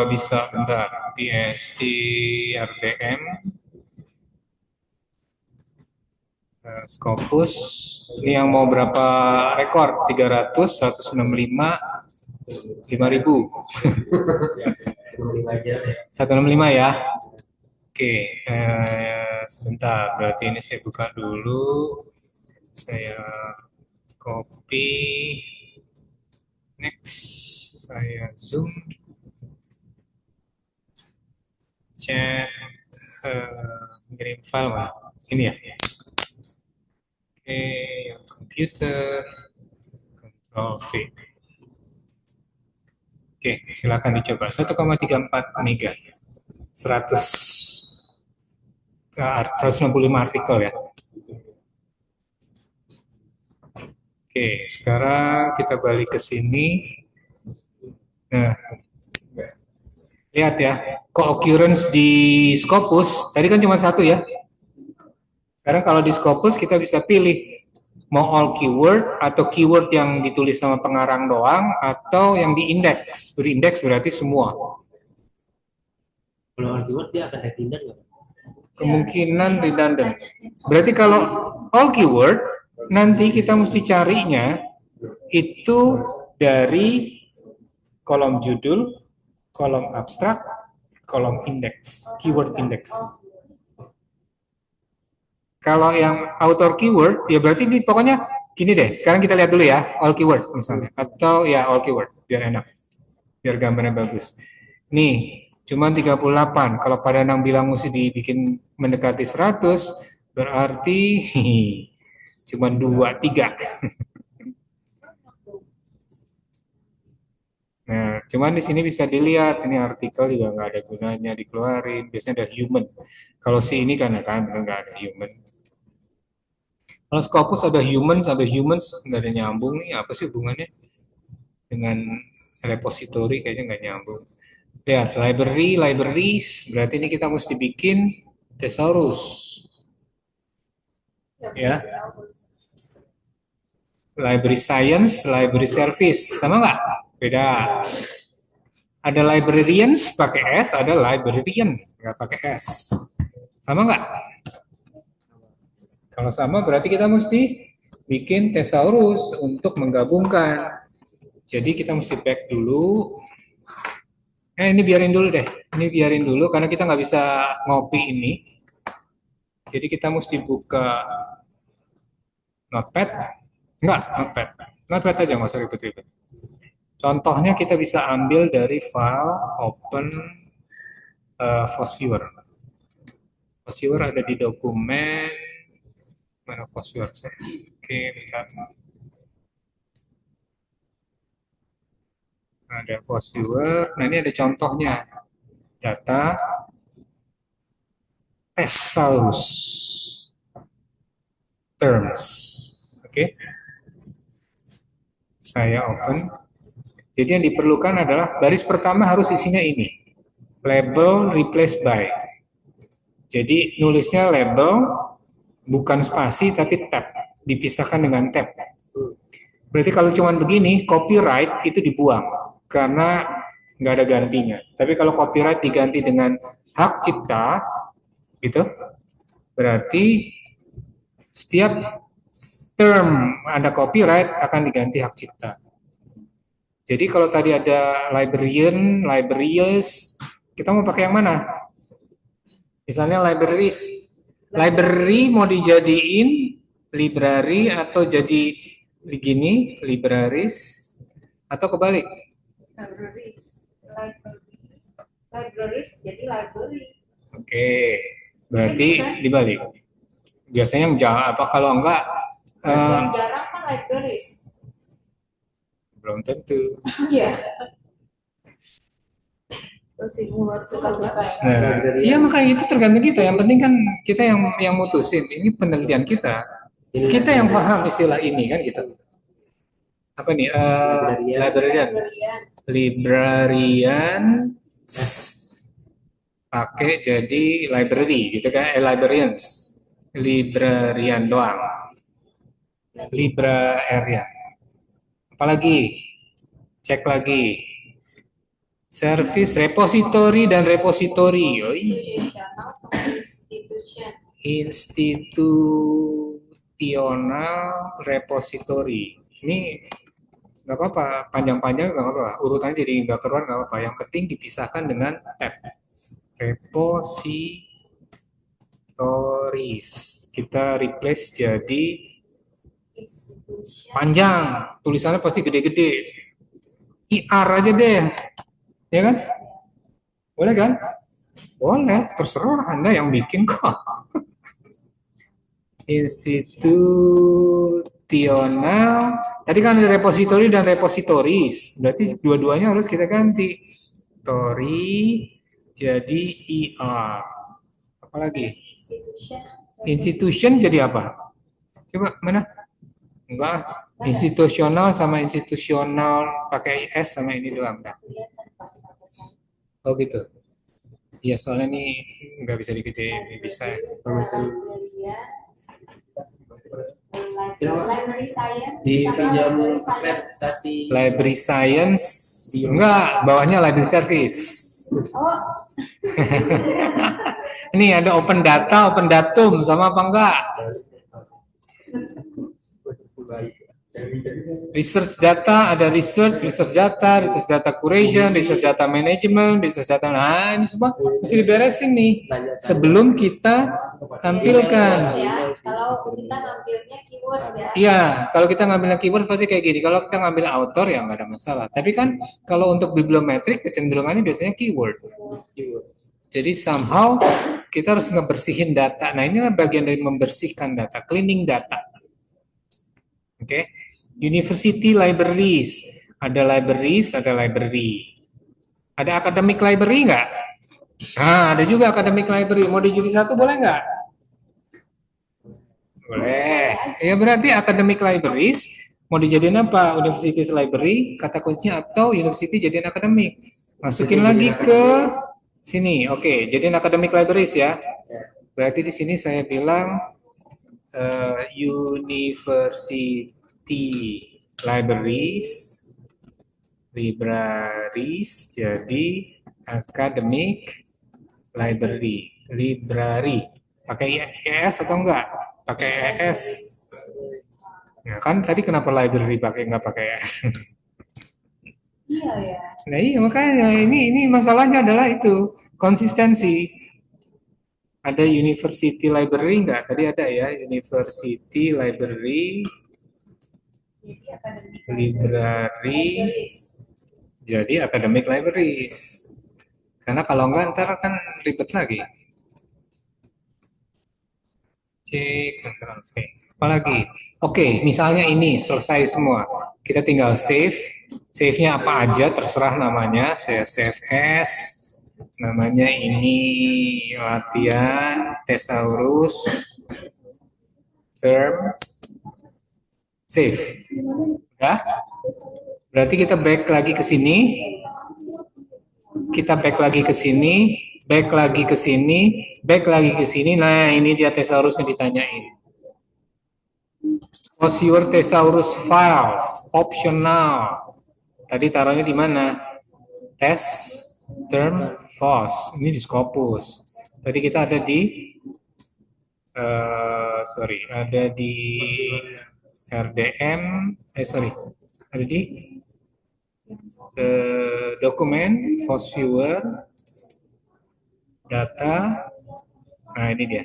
Bisa bentar. PST RTM. Scopus. Ini yang mau berapa rekor? 300, 165, 5000. 165 ya. Oke, sebentar. Berarti ini saya buka dulu. Saya copy. Next, saya zoom. Chat. Kirim file mana? Ini ya. Oke, komputer. Control V. Oke, silakan dicoba. 1,34 mega. 165 artikel ya. Oke, sekarang kita balik ke sini. Nah, lihat ya, co-occurrence di Scopus, tadi kan cuma satu ya. Sekarang kalau di Scopus kita bisa pilih mau all keyword atau keyword yang ditulis sama pengarang doang atau yang diindeks. Berindeks berarti semua.
Kalau all keyword dia akan redundant nggak?
Kemungkinan redundant. Berarti kalau all keyword nanti kita mesti carinya itu dari kolom judul, kolom abstrak, kolom indeks, keyword index. Kalau yang author keyword, ya berarti ini pokoknya gini deh. Sekarang kita lihat dulu ya, all keyword misalnya. Atau ya all keyword, biar enak. Biar gambarnya bagus. Nih, cuma 38. Kalau Pak Danang bilang mesti dibikin mendekati 100, berarti cuma 2, 3. Nah, cuman di sini bisa dilihat ini artikel juga nggak ada gunanya dikeluarin. Biasanya ada human. Kalau si ini kan nggak ada human. Kalau Scopus ada humans nggak ada nyambung nih. Apa sih hubungannya dengan repository? Kayaknya nggak nyambung. Lihat libraries. Berarti ini kita mesti bikin thesaurus. Ya. Library science, library service, sama nggak? Beda. Ada librarians pakai S, ada librarian nggak pakai S. Sama nggak? Kalau sama berarti kita mesti bikin thesaurus untuk menggabungkan. Jadi kita mesti back dulu. Ini biarin dulu deh. Ini biarin dulu karena kita nggak bisa ngopi ini. Jadi kita mesti buka Notepad. Enggak, Notepad. Notepad aja, nggak usah ribet-ribet. Contohnya kita bisa ambil dari file open FOSS-Viewer. FOSS-Viewer ada di dokumen. Mana FOSS-Viewer? Oke, lihat. Ada FOSS-Viewer. Nah, ini ada contohnya. Data thesaurus terms. Oke. Saya open. Jadi yang diperlukan adalah baris pertama harus isinya ini. Label replace by. Jadi nulisnya label bukan spasi tapi tab. Dipisahkan dengan tab. Berarti kalau cuma begini, copyright itu dibuang. Karena nggak ada gantinya. Tapi kalau copyright diganti dengan hak cipta, gitu, berarti setiap term ada copyright akan diganti hak cipta. Jadi kalau tadi ada librarian, libraries, kita mau pakai yang mana? Misalnya libraries. Library mau dijadiin library atau jadi begini, libraries, atau kebalik?
Libraries jadi library.
Oke, berarti dibalik. Biasanya apa kalau enggak?
Yang jarang kan libraries.
Belum tentu.
Iya.
Masih luar
Suka-suka ya.
Nah, iya makanya itu tergantung kita. Yang penting kan kita yang mutusin. Ini penelitian kita. Kita yang paham istilah ini kan gitu. Apa nih? Librarian. Librarian pakai jadi library gitu kan? Librarians. Librarian doang. Librarian. Apalagi? Cek lagi. Service repository dan repository. Oh iya. Institutional repository. Ini nggak apa-apa, panjang-panjang nggak apa-apa. Urutannya jadi nggak keluar nggak apa-apa. Yang penting dipisahkan dengan tab. Repositories. Kita replace jadi panjang. Tulisannya pasti gede-gede. IR aja deh. Ya kan? Boleh kan? Boleh, terserah Anda yang bikin kok. Institutional. Tadi kan ada repository dan repositories. Berarti dua-duanya harus kita ganti. Tori jadi IR. Apalagi? Institution jadi apa? Coba mana? Enggak. Institusional sama institusional pakai S sama ini doang. Dah. Oh gitu. Iya soalnya ini nggak bisa digede, bisa.
Library science
Di
sama
pinjam
library
Notepad
science.
tadi.
Library science enggak, bawahnya library service.
Oh,
Ini ada open data, open datum sama apa enggak? Research data, ada research data curation, research data management, research data. Nah, ini semua mesti diberesin nih sebelum kita tampilkan.
ya. Kalau kita ngambilnya keywords ya.
Iya, kalau kita ngambilnya keywords pasti kayak gini. Kalau kita ngambil author ya nggak ada masalah. Tapi kan kalau untuk bibliometrik kecenderungannya biasanya keyword. Jadi somehow kita harus ngebersihin data. Nah, inilah bagian dari membersihkan data, cleaning data. Oke. University libraries. Ada libraries, ada library. Ada academic library nggak? Nah, ada juga academic library. Mau dijadi satu boleh nggak? Boleh. Ya berarti academic libraries mau dijadiin apa? University library, kata kuncinya atau university jadiin akademik. Masukin lagi ke sini. Oke, jadiin academic libraries ya. Berarti di sini saya bilang university libraries Libraries jadi academic library. Pakai ES atau enggak? Pakai ES. Nah, kan tadi kenapa library nggak pakai ES?
Iya ya.
Nah iya makanya ini masalahnya adalah itu konsistensi. Ada university library nggak? Tadi ada ya university library,
Jadi akademik
library, jadi academic libraries. Karena kalau enggak ntar kan ribet lagi. C, Ctrl V. Apalagi? Oke, misalnya ini selesai semua. Kita tinggal save. Save-nya apa aja, terserah namanya. Saya save as. Namanya ini latihan thesaurus term save. Udah? Berarti kita back lagi ke sini. Kita back lagi ke sini, back lagi ke sini, back lagi ke sini. Nah, ini dia thesaurusnya ditanyain. What's your thesaurus files? Optional. Tadi taruhnya di mana? Test term FOSS. Ini di Scopus. Tadi kita ada di ada di RDM. Ada di dokumen FOSS viewer data. Nah ini dia.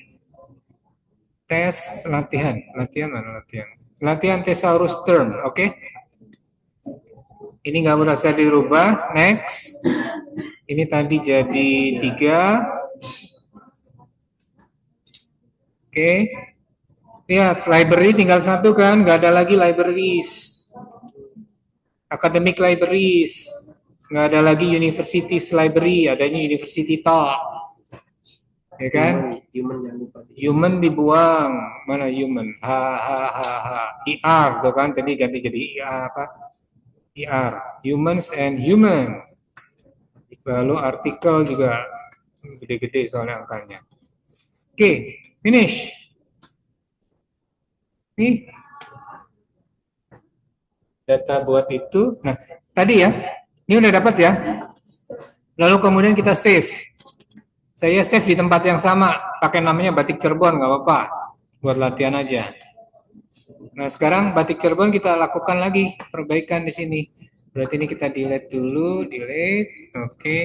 Tes latihan mana latihan? Latihan thesaurus term, oke? Ini nggak berasa dirubah. Next. Ini tadi jadi 3. Oke. Lihat, library tinggal 1 kan, nggak ada lagi libraries. Academic libraries. Nggak ada lagi universities library, adanya university talk. Ya kan? Human dibuang. Mana human? ER tuh kan tadi ganti jadi apa? ER. Humans and human. Lalu artikel juga gede-gede soalnya angkanya. Oke, finish. Nih. Data buat itu. Nah, tadi ya. Ini udah dapat ya. Lalu kemudian kita save. Saya save di tempat yang sama, pakai namanya Batik Cirebon, nggak apa-apa, buat latihan aja. Nah sekarang Batik Cirebon kita lakukan lagi perbaikan di sini. Berarti ini kita delete dulu, delete, oke.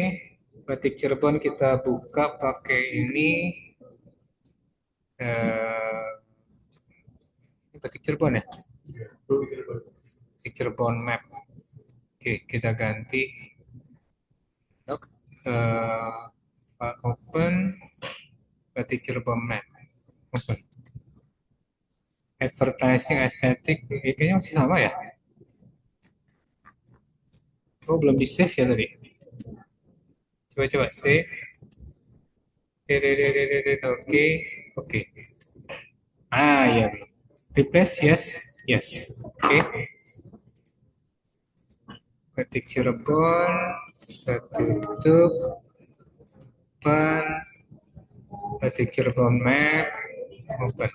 Batik Cirebon kita buka pakai ini. Batik Cirebon ya? Batik Cirebon map. Oke, kita ganti. Open Batik Cirebon map. Open. Advertising aesthetic kayaknya masih sama ya. Oh belum di save ya tadi. Coba save. Oke. Ya belum. Replace yes. Oke. Batik Cirebon kita tutup. Open Batik Cirebon map. Open.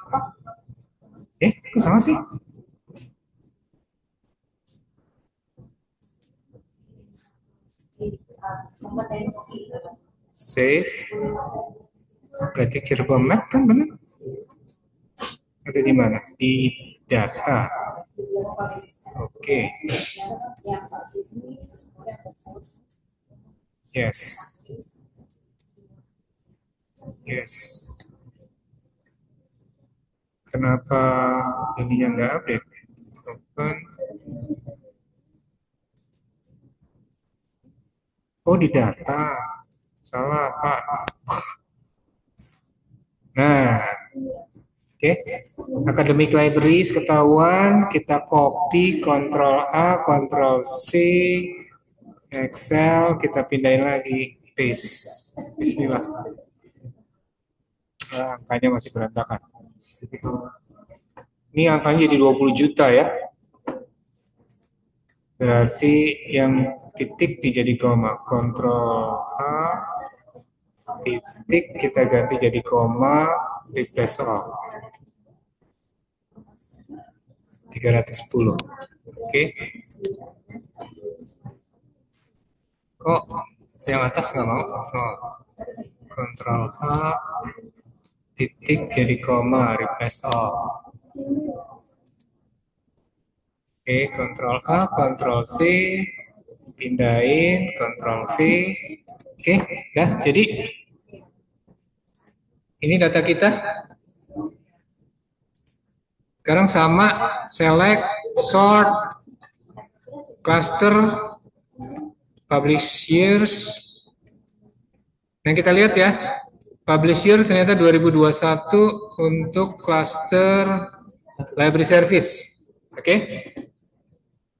Kok sama sih?
Kompetensi.
Save. Batik Cirebon map kan benar? Ada di mana? Di data. Oke. Yes. Kenapa ininya nggak update? Open. Oh di data. Salah Pak. Nah, oke. Academic libraries ketahuan. Kita copy, Ctrl A, Ctrl C, Excel. Kita pindahin lagi, paste. Bismillah. Angkanya masih berantakan. Ini angkanya jadi 20 juta ya. Berarti yang titik dijadi koma. Ctrl A, titik kita ganti jadi koma, replace all. 310. Oke. Kok yang atas nggak mau? Oh, Ctrl H, titik jadi koma, replace all. Oke, Ctrl A, Ctrl C, pindahin, Ctrl V. Oke, dah jadi ini data kita. Sekarang sama, select, sort, cluster, publish years. Nah, kita lihat ya, publish year ternyata 2021 untuk cluster library service. Oke.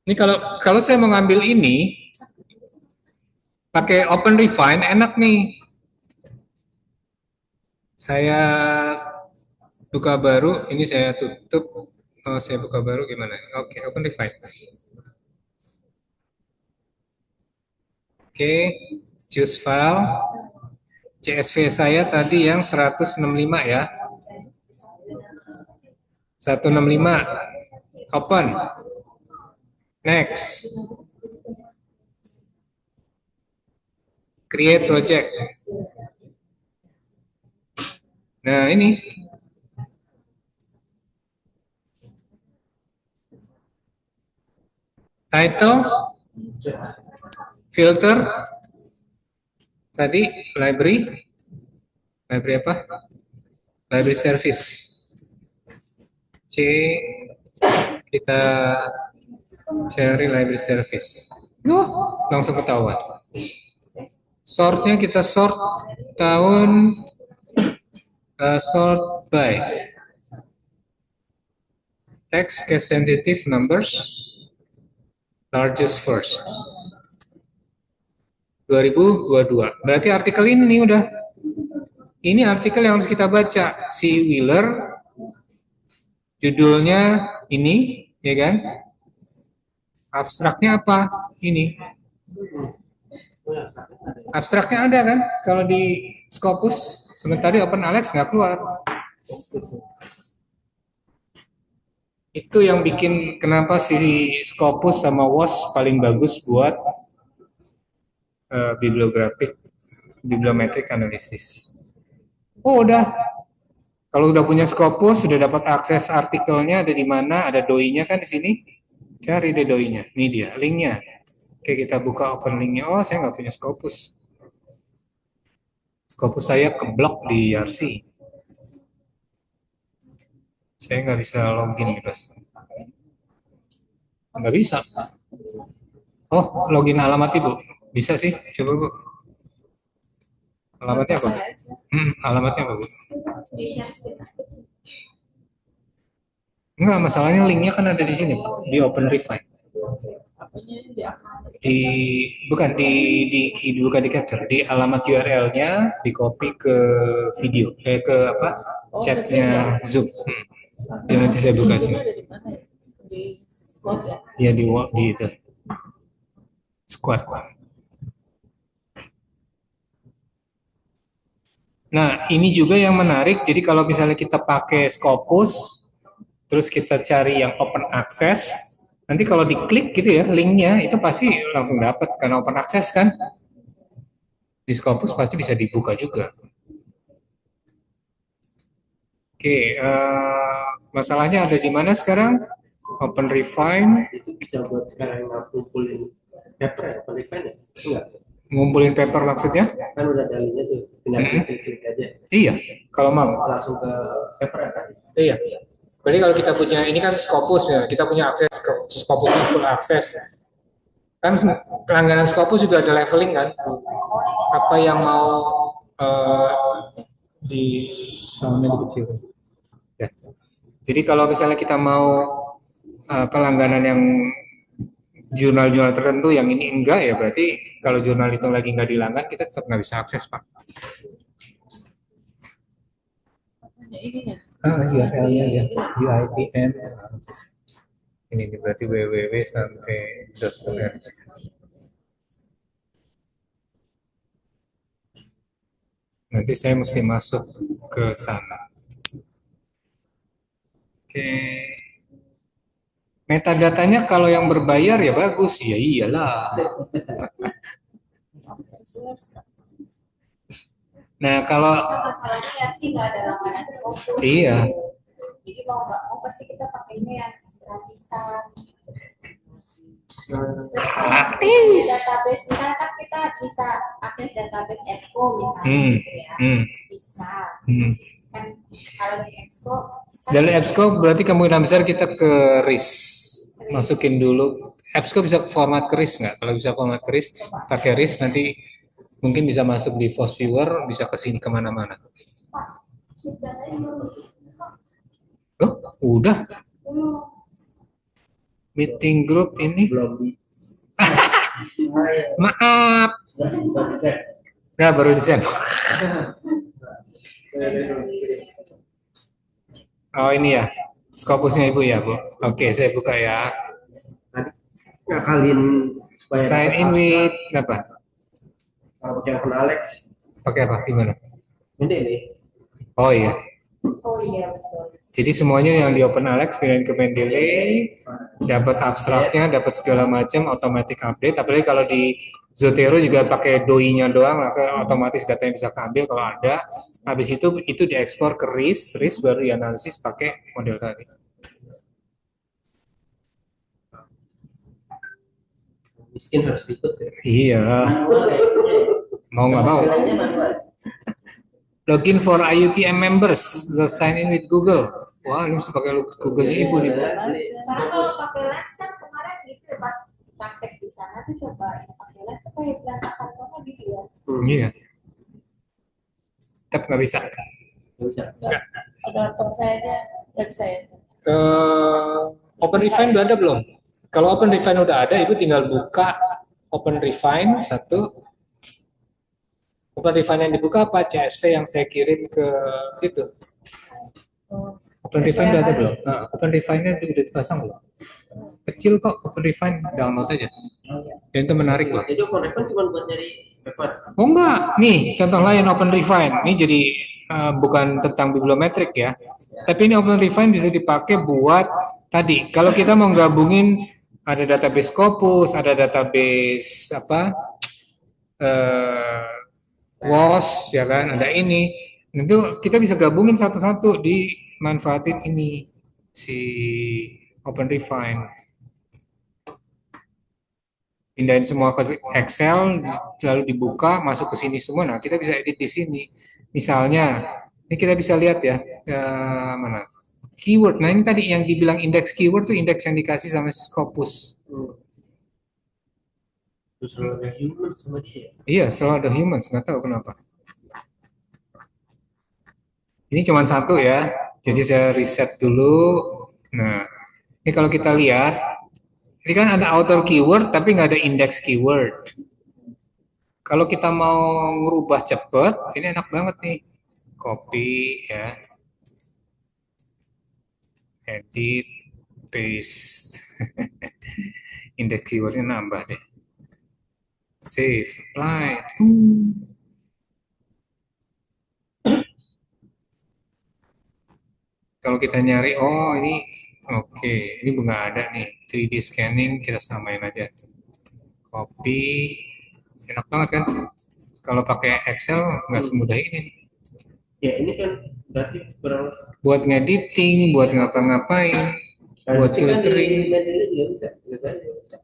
Ini kalau saya mau ngambil ini pakai Open Refine enak nih. Saya buka baru, ini saya tutup. Oh, saya buka baru gimana? Oke, Open Refine. Oke, choose file. CSV saya tadi yang 165 ya. 165. Open. Next. Create project. Nah, ini. Title. Filter. Tadi library. Library apa? Library service. C. Kita cari library service. Langsung ketahuan. Sortnya kita sort tahun, sort by text case sensitive numbers, largest first. 2022. Berarti artikel ini nih udah. Ini artikel yang harus kita baca. Si Wheeler, judulnya ini, ya kan? Abstraknya apa? Ini. Abstraknya ada kan? Kalau di Scopus, sementara di OpenAlex nggak keluar. Itu yang bikin kenapa si Scopus sama WOS paling bagus buat bibliometric analysis. Oh udah, kalau udah punya Scopus, sudah dapat akses artikelnya ada di mana, ada doi-nya kan di sini. Cari deh doi-nya, ini dia linknya. Oke, kita buka open linknya. Oh, saya nggak punya Scopus. Scopus saya keblok di YRC. Saya nggak bisa login, guys. Nggak bisa. Oh, login alamat Ibu. Bisa sih, coba Bu. Alamatnya apa? Alamatnya apa Bu? Enggak, masalahnya linknya kan ada di sini, Pak, di Open Refine. Bukan bukan di capture, di alamat URL-nya di copy ke video, ke apa? Chatnya Zoom. Ya, nanti saya buka sini.
Di squad ya?
Ya di itu. Squad. Nah, ini juga yang menarik. Jadi kalau misalnya kita pakai Scopus, terus kita cari yang open access, nanti kalau diklik gitu ya, linknya itu pasti langsung dapat karena open access kan. Di Scopus pasti bisa dibuka juga. Oke, masalahnya ada di mana sekarang? Open Refine.
Itu bisa buat sekarang ngumpulin paper ya, Open Refine ya? Enggak.
Ngumpulin paper maksudnya?
Kan udah ada linknya tuh, tinggal klik aja.
Iya, kalau mau.
Langsung ke paper ya kan?
Iya. Berarti kalau kita punya, ini kan Scopus ya, kita punya akses ke Scopus full akses. Kan pelanggaran Scopus juga ada leveling kan? Apa yang mau di soundnya dikecil. Ya. Jadi kalau misalnya kita mau pelanggaran yang jurnal-jurnal tertentu yang ini enggak ya berarti kalau jurnal itu lagi nggak dilanggar kita tetap nggak bisa akses Pak.
Ininya.
URL-nya ya, UITM. Ini berarti www sampai .org. Nanti saya mesti masuk ke sana. Oke. Metadatanya kalau yang berbayar ya bagus, ya iyalah. Nah, kalau
Nah, masalahnya ya sih nggak ada langganan Scopus.
iya,
Jadi mau nggak mau pasti kita pakainya yang gratisan. Terus kalau
gratis.
database misalnya kan kita bisa akses database Expo misalnya
Hmm,
gitu ya.
hmm,
Bisa.
hmm.
Kan kalau di Expo kan
Dari EBSCO berarti kemungkinan besar kita ke RIS. Masukin dulu. EBSCO bisa format ke RIS nggak? Kalau bisa format ke RIS, pakai RIS nanti mungkin bisa masuk di Force Viewer, bisa ke sini kemana-mana. Oh, udah. Meeting group ini.
belum di
Maaf. Nah, baru di send. Oh, ini ya. Scopusnya Ibu ya, Bu. Oke, saya buka ya.
tadi ngakalin supaya
Sign
dapat
in
abstrak.
with apa?
Kalau pakai open Alex
Pakai apa? Gimana?
ini nih
Oh iya.
oh iya betul.
Jadi semuanya yang di Open Alex pindahin ke Mendeley, dapat abstraknya, dapat segala macam, automatic update. Apalagi kalau di Zotero juga pakai DOI-nya doang, maka otomatis datanya bisa keambil kalau ada. Habis itu diekspor ke RIS baru dianalisis pakai model tadi.
miskin harus ikut ya.
Iya, mau nggak mau. Login for IUTM members, the sign in with Google. Wah, ini mesti pakai Google-nya Ibu nih, Bu.
Karena kalau pakai lens kan kemarin gitu pas praktek di sana tuh coba yang pakai lens kayak berantakan banget gitu ya.
Iya. Tapi nggak bisa.
Nggak bisa.
Ada laptop saya nggak bisa ya.
Open Refine udah ada belum? Kalau Open Refine udah ada, Ibu tinggal buka Open Refine satu. Open Refine yang dibuka apa? CSV yang saya kirim ke itu. Open Refine udah ada belum? Nah, Open Refine-nya udah dipasang belum? Kecil kok Open Refine, download saja. Dan itu menarik loh.
Jadi open Refine cuma buat nyari paper.
Oh enggak, nih contoh lain Open Refine. Ini jadi bukan tentang bibliometrik ya. Tapi ini Open Refine bisa dipakai buat tadi. Kalau kita mau gabungin ada database Scopus, ada database apa? WOS ya kan, ada ini. Itu kita bisa gabungin satu-satu dimanfaatin ini si Open Refine. Pindahin semua ke Excel, lalu dibuka, masuk ke sini semua. Nah, kita bisa edit di sini. Misalnya, ini kita bisa lihat ya, mana? Keyword. Nah, ini tadi yang dibilang indeks keyword tuh indeks yang dikasih sama Scopus.
Terus kalau ada human sama dia.
Iya, selalu ada humans, nggak tahu kenapa. Ini cuma satu ya, jadi saya reset dulu. Nah, ini kalau kita lihat, ini kan ada author keyword tapi nggak ada index keyword. Kalau kita mau ngerubah cepet, ini enak banget nih. Copy ya, edit, paste. Index keywordnya nambah deh. Save, apply. Kalau kita nyari, oh ini oke, ini nggak ada nih. 3D scanning kita samain aja. Copy, enak banget kan? Kalau pakai Excel nggak semudah ini.
Ya ini kan berarti berapa?
Buat ngediting, buat ngapa-ngapain, buat filtering.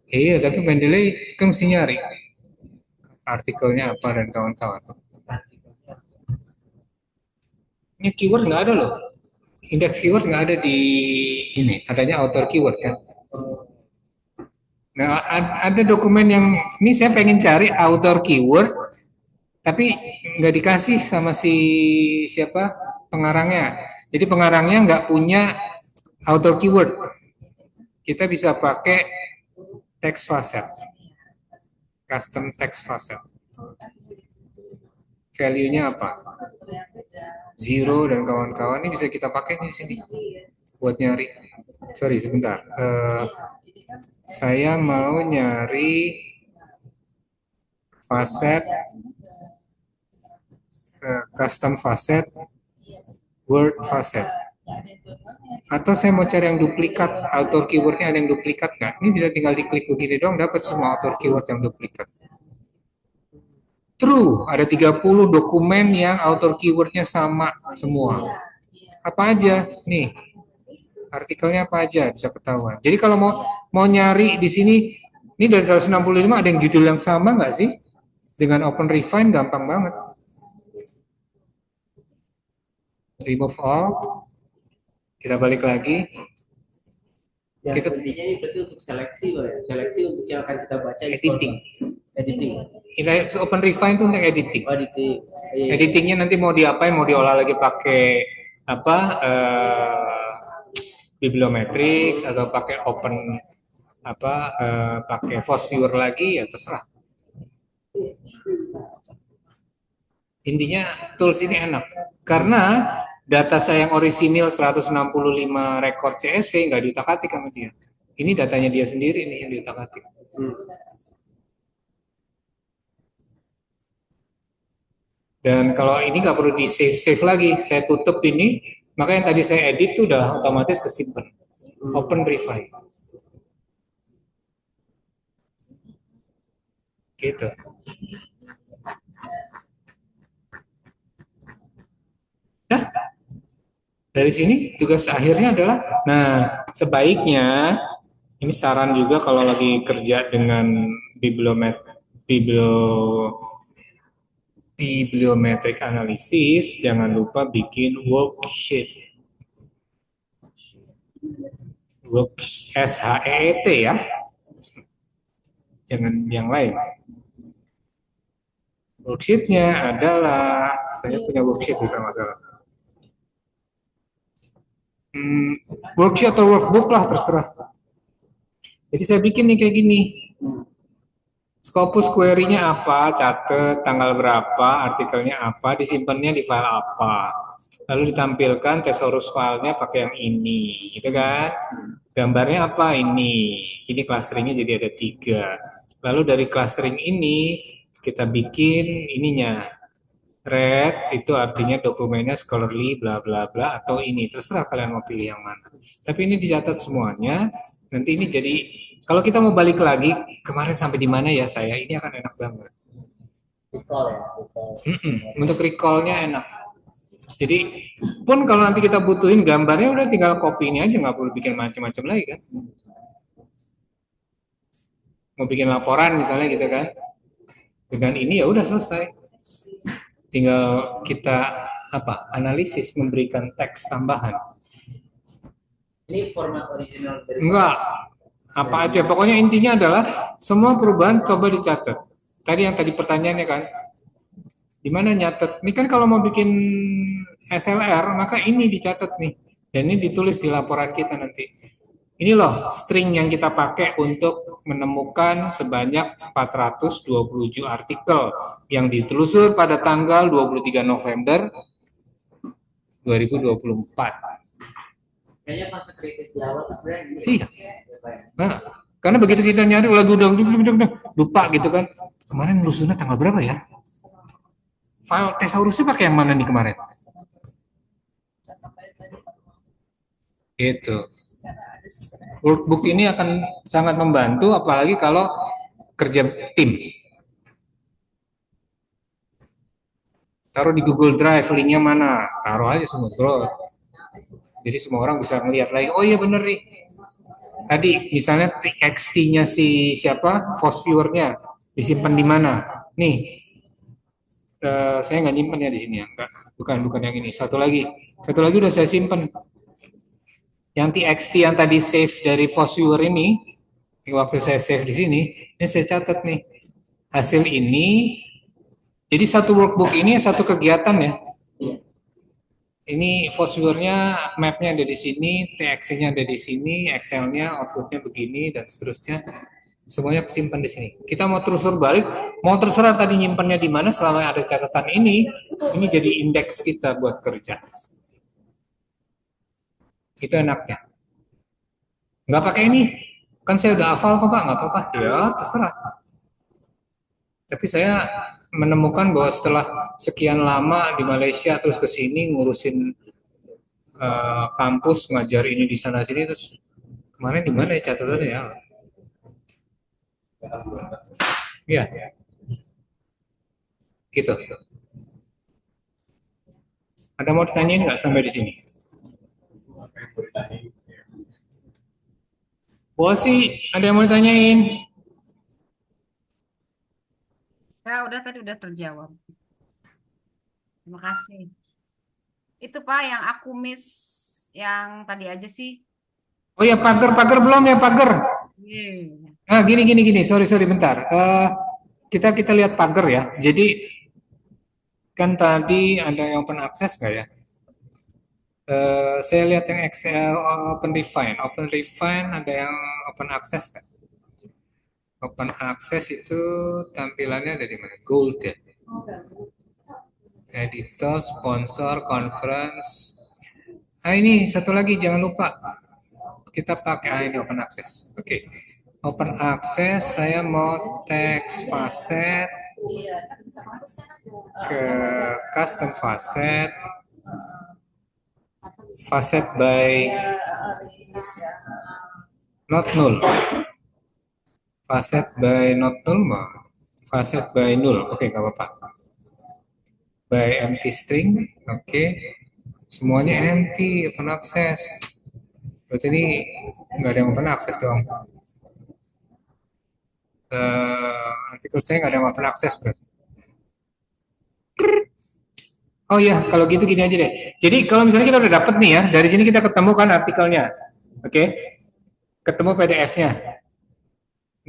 Iya, tapi Mendeley kan mesti nyari artikelnya apa dan kawan-kawan. Ini keyword nggak ada loh. Indeks keyword nggak ada di ini, adanya author keyword kan. Nah, ada dokumen yang ini saya pengen cari author keyword, tapi nggak dikasih sama siapa pengarangnya. Jadi pengarangnya nggak punya author keyword. Kita bisa pakai text facet, custom text facet. Value-nya apa? Zero dan kawan-kawan ini bisa kita pakai di sini buat nyari. Sorry sebentar. Saya mau nyari facet, custom facet, word facet. Atau saya mau cari yang duplikat, author keywordnya ada yang duplikat nggak? Ini bisa tinggal diklik begini doang dapat semua author keyword yang duplikat. True, ada 30 dokumen yang author keywordnya sama semua. Apa aja? Nih, artikelnya apa aja bisa ketahuan. Jadi kalau mau nyari di sini, ini dari 165 ada yang judul yang sama nggak sih? Dengan Open Refine gampang banget. Remove all. Kita balik lagi.
Yang intinya ini berarti untuk seleksi loh ya. Seleksi untuk yang akan kita baca
Editing.
Editing.
Open Refine itu untuk editing.
Oh, editing. Iya.
Editingnya nanti mau diapain? Mau diolah lagi pakai apa? Bibliometrics atau pakai open apa? Pakai Force Viewer lagi ya terserah. Intinya tools ini enak karena data saya yang orisinil 165 rekor CSV nggak diutak-atik sama dia. Ini datanya dia sendiri nih yang diutak-atik. Dan kalau ini nggak perlu di save lagi, saya tutup ini, maka yang tadi saya edit itu udah otomatis kesimpan. Open Refine. Gitu. Nah, dari sini tugas akhirnya adalah, nah sebaiknya ini saran juga kalau lagi kerja dengan bibliometric analysis, jangan lupa bikin worksheet. SHEET ya, jangan yang lain. Worksheetnya adalah, saya punya worksheet bukan masalah. Worksheet atau workbook lah terserah. Jadi saya bikin nih kayak gini. Scopus query-nya apa, catat tanggal berapa, artikelnya apa, disimpannya di file apa. Lalu ditampilkan thesaurus filenya pakai yang ini, gitu kan? Gambarnya apa ini? Kini clusteringnya jadi ada 3. Lalu dari clustering ini kita bikin ininya. Red itu artinya dokumennya scholarly bla bla bla atau ini terserah kalian mau pilih yang mana. Tapi ini dicatat semuanya. Nanti ini jadi kalau kita mau balik lagi kemarin sampai di mana ya saya ini akan enak banget.
Recall ya.
Untuk recallnya enak. Jadi pun kalau nanti kita butuhin gambarnya udah tinggal copy ini aja nggak perlu bikin macam-macam lagi kan. Mau bikin laporan misalnya gitu kan. Dengan ini ya udah selesai. Tinggal kita analisis memberikan teks tambahan.
Ini format original dari
Enggak, apa aja. Pokoknya intinya adalah semua perubahan coba dicatat. Tadi yang tadi pertanyaannya kan, di mana nyatet? Ini kan kalau mau bikin SLR, maka ini dicatat nih. Dan ini ditulis di laporan kita nanti. Ini loh string yang kita pakai untuk menemukan sebanyak 427 artikel yang ditelusur pada tanggal 23 November 2024.
Kayaknya fase kritis di awal sebenarnya.
Iya. Nah, karena begitu kita nyari lagu udah lupa gitu kan. Kemarin lusunya tanggal berapa ya? File thesaurusnya pakai yang mana nih kemarin? Gitu. Workbook ini akan sangat membantu apalagi kalau kerja tim. Taruh di Google Drive, linknya mana? Taruh aja semua, bro. Jadi semua orang bisa melihat lagi. Oh iya bener nih. Tadi misalnya TXT-nya si siapa? Force viewer-nya disimpan di mana? Nih. Saya nggak nyimpen ya di sini ya. Enggak. Bukan yang ini. Satu lagi udah saya simpen. Yang TXT yang tadi save dari Force viewer ini, waktu saya save di sini, ini saya catat nih. Hasil ini, jadi satu workbook ini satu kegiatan ya. Ini Force viewer-nya, map-nya ada di sini, TXT-nya ada di sini, Excel-nya, output-nya begini, dan seterusnya. Semuanya kesimpan di sini. Kita mau telusur balik, mau terserah tadi nyimpannya di mana, selama ada catatan ini jadi indeks kita buat kerja. Itu enaknya. Nggak pakai ini, kan saya udah hafal kok Pak, nggak apa-apa. Ya, terserah. Tapi saya menemukan bahwa setelah sekian lama di Malaysia terus ke sini ngurusin kampus, ngajar ini di sana sini, terus kemarin di mana ya catatannya ya? Iya. Gitu. Ada mau ditanyain nggak sampai di sini? Sih, ada yang mau ditanyain?
Ya, udah tadi udah terjawab. Terima kasih. Itu Pak yang aku miss yang tadi aja sih.
Oh ya, pagar belum ya, pagar.
Iya.
Nah, gini. Sorry, bentar. Kita lihat pagar ya. Jadi kan tadi ada yang open access nggak ya? Saya lihat yang Excel open refine ada yang open access kan? Open access itu tampilannya ada di mana? Gold ya. Editor, sponsor, conference. Ini satu lagi jangan lupa kita pakai ini open access. Oke. Open access saya mau text facet ke custom facet by not null. Facet by not null mah. Facet by null. Oke, nggak apa-apa. By empty string. Oke. Semuanya empty, open access. Berarti ini nggak ada yang open access dong. Artikel saya nggak ada yang open access berarti. Oh iya, kalau gitu gini aja deh. Jadi kalau misalnya kita udah dapet nih ya, dari sini kita ketemu kan artikelnya. Oke. Ketemu PDF-nya.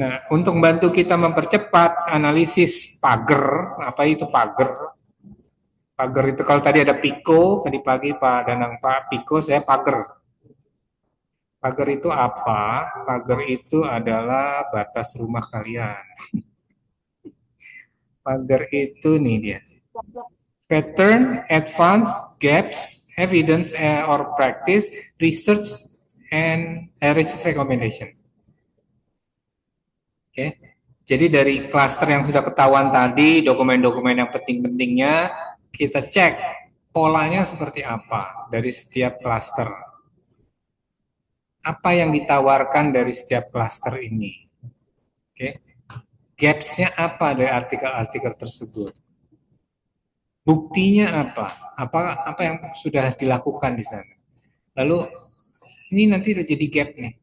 Nah, untuk membantu kita mempercepat analisis pagar, apa itu pagar? Pagar itu kalau tadi ada Pico, tadi pagi Pak Danang Pak Pico, saya pagar. Pagar itu apa? Pagar itu adalah batas rumah kalian. Pagar itu nih dia. Pattern, advance, gaps, evidence or practice, research, and research recommendation. Oke. Jadi dari klaster yang sudah ketahuan tadi, dokumen-dokumen yang penting-pentingnya, kita cek polanya seperti apa dari setiap klaster. Apa yang ditawarkan dari setiap klaster ini? Oke. Gaps-nya apa dari artikel-artikel tersebut? Buktinya apa? Apa yang sudah dilakukan di sana? Lalu ini nanti terjadi gap nih.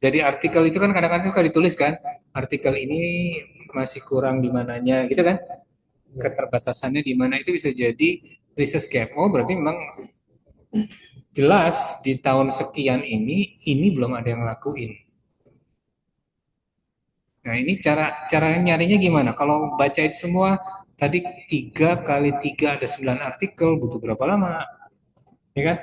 Dari artikel itu kan kadang-kadang suka ditulis kan, artikel ini masih kurang di mananya, gitu kan? Keterbatasannya di mana itu bisa jadi research gap. Oh, berarti memang jelas di tahun sekian ini belum ada yang lakuin. Nah, ini cara nyarinya gimana? Kalau baca itu semua, tadi 3 kali 3 ada 9 artikel, butuh berapa lama? Ya kan?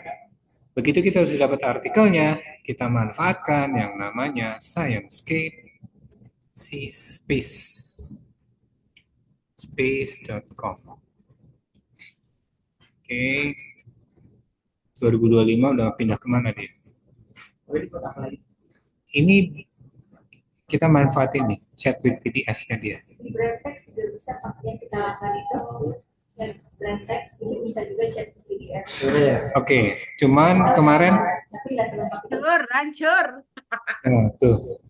Begitu kita harus dapat artikelnya, kita manfaatkan yang namanya Sciencescape space.com. Oke. 2025 udah pindah kemana dia? Ini kita manfaatin nih, chat with PDF-nya dia.
Di Brandtext juga bisa pakai yang kita lakukan itu. Dan Brandtext ini bisa juga chat PDF.
Oke, cuman kemarin
Tapi nggak selengkap itu.
Hancur.
nah, tuh.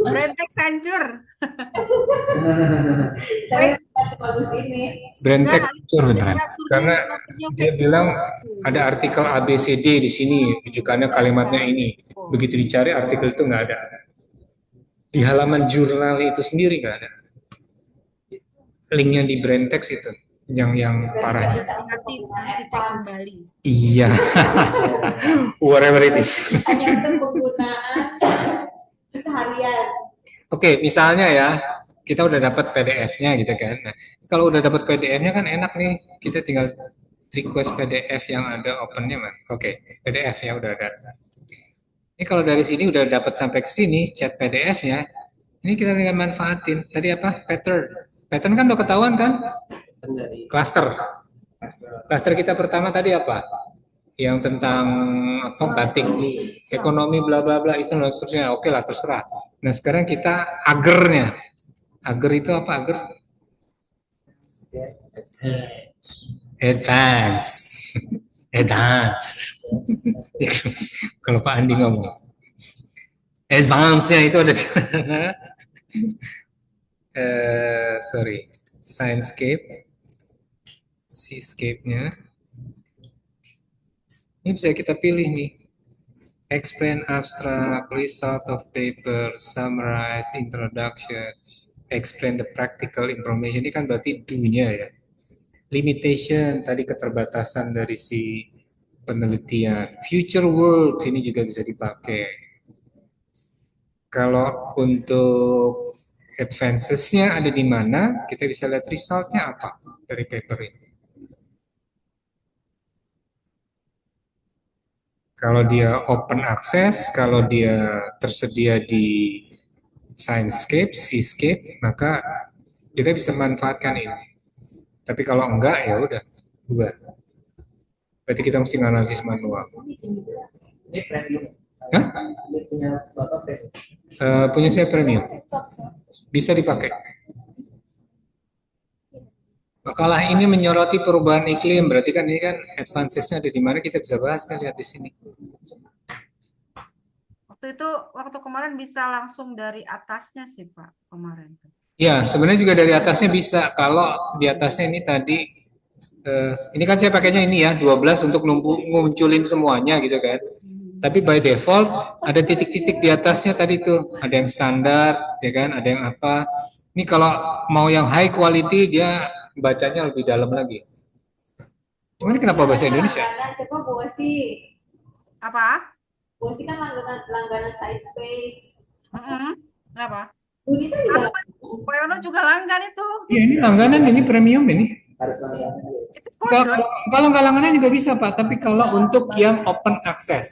Brandtext hancur.
Tapi nggak sebagus ini.
Brandtext hancur beneran. Karena dia bilang ada artikel ABCD di sini, rujukannya kalimatnya ini. Begitu dicari artikel itu nggak ada. Di halaman jurnal itu sendiri nggak ada. Linknya di Brandtext itu yang parahnya.
Nanti cek kembali.
Iya. Whatever it is.
Hanya untuk penggunaan keseharian.
Oke, misalnya ya, kita udah dapat PDF-nya gitu kan. Nah, kalau udah dapat PDF-nya kan enak nih, kita tinggal request PDF yang ada open-nya, man. Oke, PDF ya udah ada. Ini kalau dari sini udah dapat sampai ke sini, chat PDF-nya, ini kita tinggal manfaatin. Tadi apa? Pattern. Pattern kan udah ketahuan kan? Cluster. Cluster kita pertama tadi apa? Yang tentang apa? Batik, ekonomi, bla bla bla, Islam dan seterusnya. Oke lah, terserah. Nah sekarang kita agernya. Ager itu apa ager? Advance. Advance. Kalau Pak Andi ngomong. Advance-nya itu ada sorry, Sciencescape, Seascape-nya. Ini bisa kita pilih nih. Explain abstract, result of paper, summarize, introduction, explain the practical information. Ini kan berarti do-nya ya. Limitation, tadi keterbatasan dari si penelitian. Future works, ini juga bisa dipakai. Kalau untuk advances-nya ada di mana, kita bisa lihat result-nya apa dari paper ini. Kalau dia open access, kalau dia tersedia di Sciencescape, Seascape, maka kita bisa manfaatkan ini. Tapi kalau enggak, ya udah, buat. Berarti kita mesti analisis manual.
Ini premium.
Hah?
Ini punya Bapak premium.
Punya saya premium. Bisa dipakai. Makalah ini menyoroti perubahan iklim, berarti kan ini kan advances-nya ada di mana, kita bisa bahas nih, lihat di sini.
Waktu kemarin bisa langsung dari atasnya sih Pak kemarin.
Ya, sebenarnya juga dari atasnya bisa. Kalau di atasnya ini tadi, ini kan saya pakainya ini ya, 12 untuk munculin semuanya gitu kan. Tapi by default ada titik-titik di atasnya tadi tuh, ada yang standar, ya kan, ada yang apa. Ini kalau mau yang high quality dia bacanya lebih dalam lagi. Cuman kenapa bahasa Indonesia?
Coba Bu sih.
Apa?
Bu sih kan langganan Sciencespace.
Kenapa?
Bu itu juga.
Pak Yono juga langgan itu.
Iya, ini langganan, ini premium ini.
Harus langganan.
Kalau nggak langganan juga bisa Pak, tapi kalau untuk yang open access.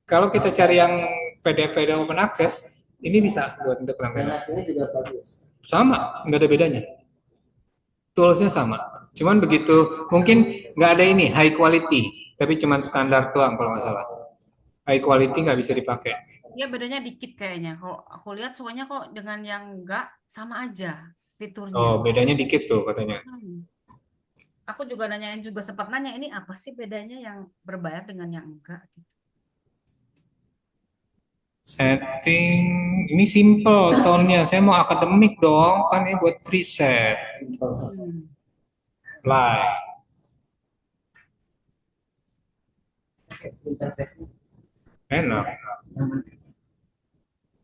Kalau kita cari yang PDF open access, ini bisa buat untuk langganan.
Hasilnya juga bagus.
Sama, nggak ada bedanya. Toolsnya sama. Cuman begitu, mungkin nggak ada ini high quality, tapi cuman standar doang kalau nggak salah. High quality nggak bisa dipakai.
Iya bedanya dikit kayaknya. Kalau aku lihat semuanya kok dengan yang enggak sama aja fiturnya.
Oh, bedanya dikit tuh katanya.
Aku juga sempat nanya ini apa sih bedanya yang berbayar dengan yang enggak gitu.
Setting ini simple tone-nya. Saya mau akademik dong, kan ini buat preset. Live.
Interface.
Enak.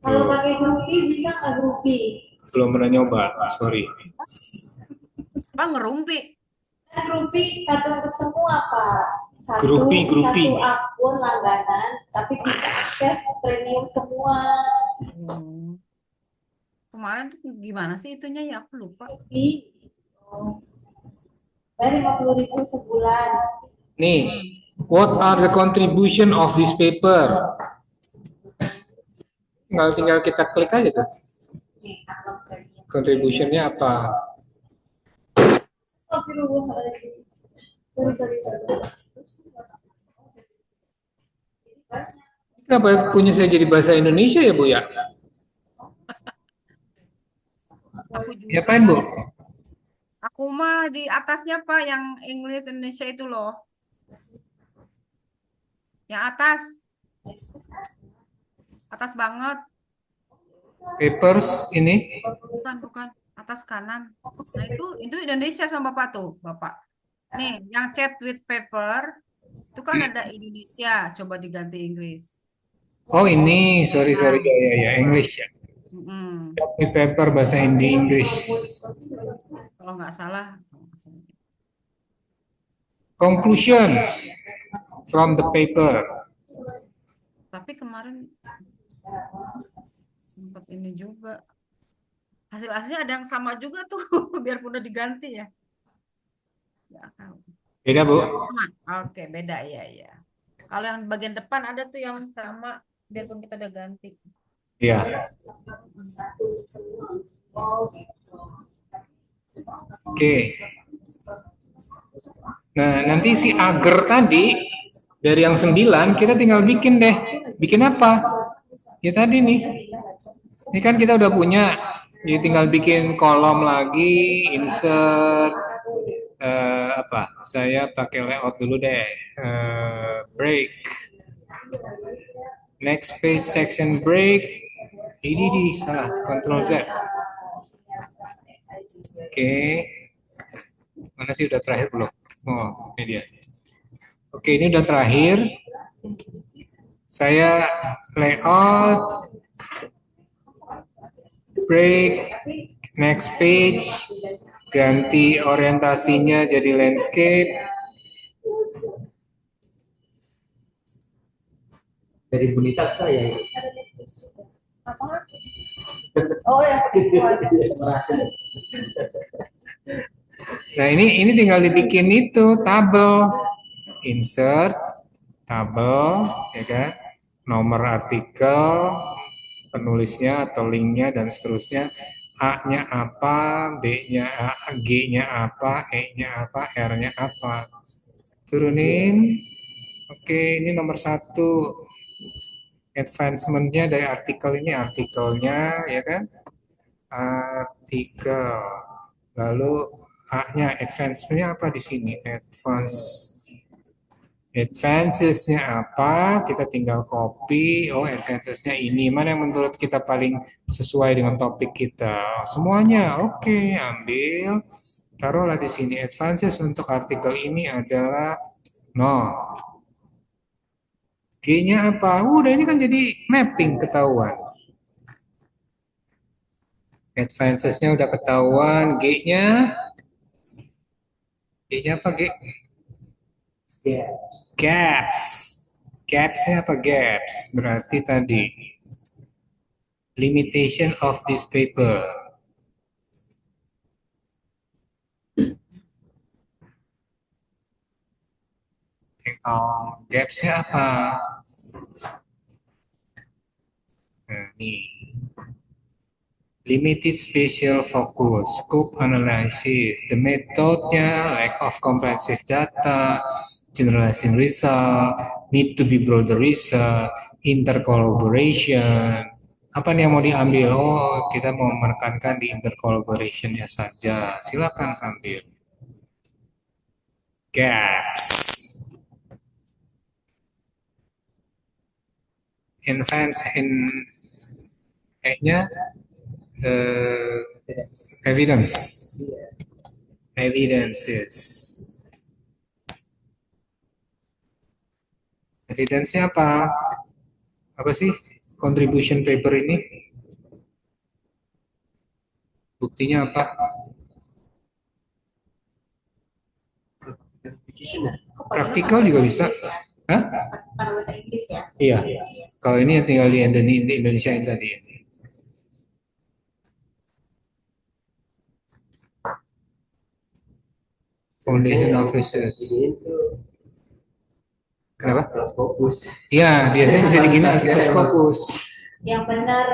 Kalau pakai Groupie bisa nggak Groupie?
Belum pernah nyoba, sorry.
Bang ngerumpi.
Groupie satu untuk semua Pak.
Satu
akun langganan, tapi bisa akses premium semua.
Kemarin tuh gimana sih itunya ya aku lupa.
Dari 50.000 sebulan.
Nih, what are the contribution of this paper? Tinggal kita klik aja tuh. Contributionnya apa?
Sorry.
Kenapa punya saya jadi bahasa Indonesia ya Bu ya? Ya Pak Bu?
Aku mah di atasnya Pak yang English Indonesia itu loh. Yang atas. Atas banget.
Papers ini?
Bukan. Atas kanan. Nah itu Indonesia sama Bapak tuh, Bapak. Nih, yang chat with paper itu kan ada Indonesia, coba diganti Inggris.
Oh ini, sorry ya English ya. Chat with paper bahasa Inggris.
Kalau nggak salah.
Conclusion from the paper.
Tapi kemarin sempat ini juga. Hasil-hasilnya ada yang sama juga tuh, biarpun udah diganti ya. Nggak tahu.
Beda Bu?
Oke, beda ya. Kalau yang bagian depan ada tuh yang sama, biarpun kita udah ganti.
Iya. Oke. Nah, nanti si agar tadi dari yang 9 kita tinggal bikin deh. Bikin apa? Ya tadi nih. Ini kan kita udah punya. Jadi tinggal bikin kolom lagi, insert apa? Saya pakai layout dulu deh. Break. Next page section break. Ini salah, Ctrl Z. Oke, mana sih udah terakhir belum? Oh, ini dia. Oke, ini udah terakhir. Saya layout, break, next page, ganti orientasinya jadi landscape.
Dari Bunita saya ini.
Apa? Oh ya,
Merasa.
Nah, ini tinggal dibikin itu tabel, insert, tabel, ya kan? Nomor artikel, penulisnya atau linknya dan seterusnya. A-nya apa, B-nya G-nya apa, E-nya apa, R-nya apa. Turunin. Oke, ini nomor 1. Advancement-nya dari artikel ini, artikelnya, ya kan? Artikel. Lalu A-nya, advancement-nya apa di sini? Advances-nya apa? Kita tinggal copy. Oh, advances-nya ini. Mana yang menurut kita paling sesuai dengan topik kita? Semuanya. Oke, ambil. Taruhlah di sini. Advances untuk artikel ini adalah 0. G-nya apa? Udah, ini kan jadi mapping ketahuan. Advances-nya udah ketahuan. G-nya apa G? Gaps. Gaps-nya apa gaps? Berarti tadi limitation of this paper. Gaps-nya apa? Nah, nih. Limited spatial focus, scope analysis, the methodnya, lack of comprehensive data, generalizing result, need to be broader result, intercollaboration. Apa nih yang mau diambil? Oh, kita mau menekankan di intercollaboration-nya saja. Silakan ambil. Gaps. Advance in E-nya evidence. Evidences. Evidence-nya apa? Apa sih contribution paper ini? Buktinya apa? Praktikal juga bisa. Hah?
Pada bahasa Inggris ya.
Iya. Kalau ini yang tinggal di Indonesia ini tadi. Foundation of Research. Kenapa?
Fokus.
Iya, biasanya bisa digini Scopus.
Yang benar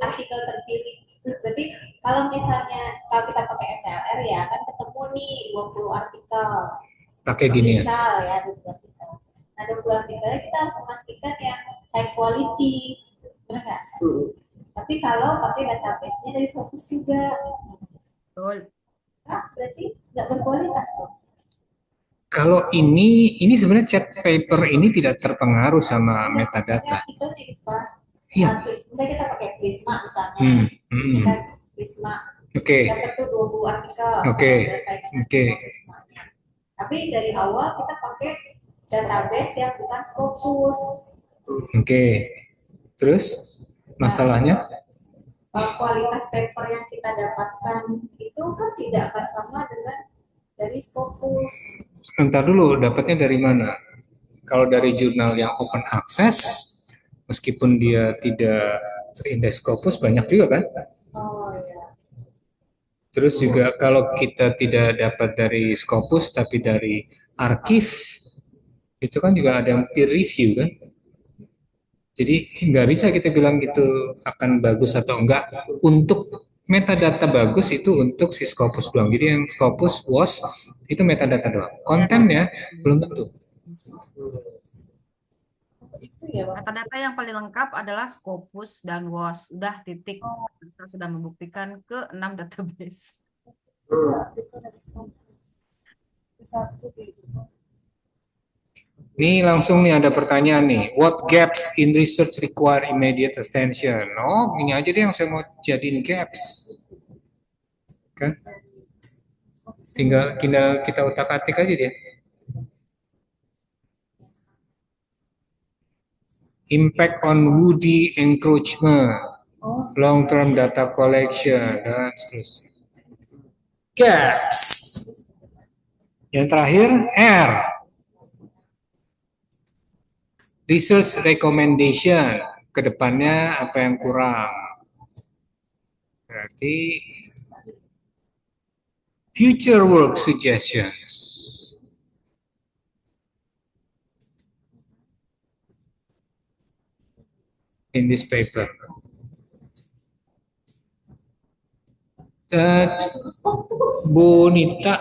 artikel terpilih. Berarti kalau misalnya kalau kita pakai SLR ya kan ketemu nih 20 artikel.
Pakai gini ya.
Misal ya 20 artikel. Nah 20 artikelnya kita harus memastikan yang high quality. Benar nggak? Tapi kalau pakai database-nya dari Scopus juga.
Betul.
Nah, berarti nggak berkualitas loh.
Kalau ini sebenarnya chat paper ini tidak terpengaruh sama metadata.
Artikelnya gitu Pak.
Iya.
Misalnya kita pakai Prisma misalnya. Kita Prisma.
Oke.
Dapat tuh 20 artikel.
Oke. Oke.
Tapi dari awal kita pakai database yang bukan Scopus.
Oke. Terus masalahnya?
Kualitas paper yang kita dapatkan itu kan tidak akan sama dengan dari Scopus.
Sebentar dulu, dapatnya dari mana? Kalau dari jurnal yang open access, meskipun dia tidak terindeks Scopus, banyak juga kan?
Oh ya.
Terus juga kalau kita tidak dapat dari Scopus, tapi dari archive, itu kan juga ada yang peer review kan? Jadi nggak bisa kita bilang gitu akan bagus atau enggak. Untuk metadata bagus itu untuk si Scopus doang. Jadi yang Scopus WOS itu metadata doang. Kontennya belum tentu.
itu ya Pak.
Metadata yang paling lengkap adalah Scopus dan WOS. Udah titik. Kita sudah membuktikan ke 6 database.
Satu gitu.
Nih langsung nih ada pertanyaan nih. What gaps in research require immediate attention? Oh, ini aja deh yang saya mau jadiin gaps. Kan? Tinggal kita utak-atik aja deh. Impact on woody encroachment, long-term data collection, dan seterusnya. Gaps. Yang terakhir, R. Research recommendation. Kedepannya apa yang kurang? Berarti future work suggestions. In this paper. Bu Nita,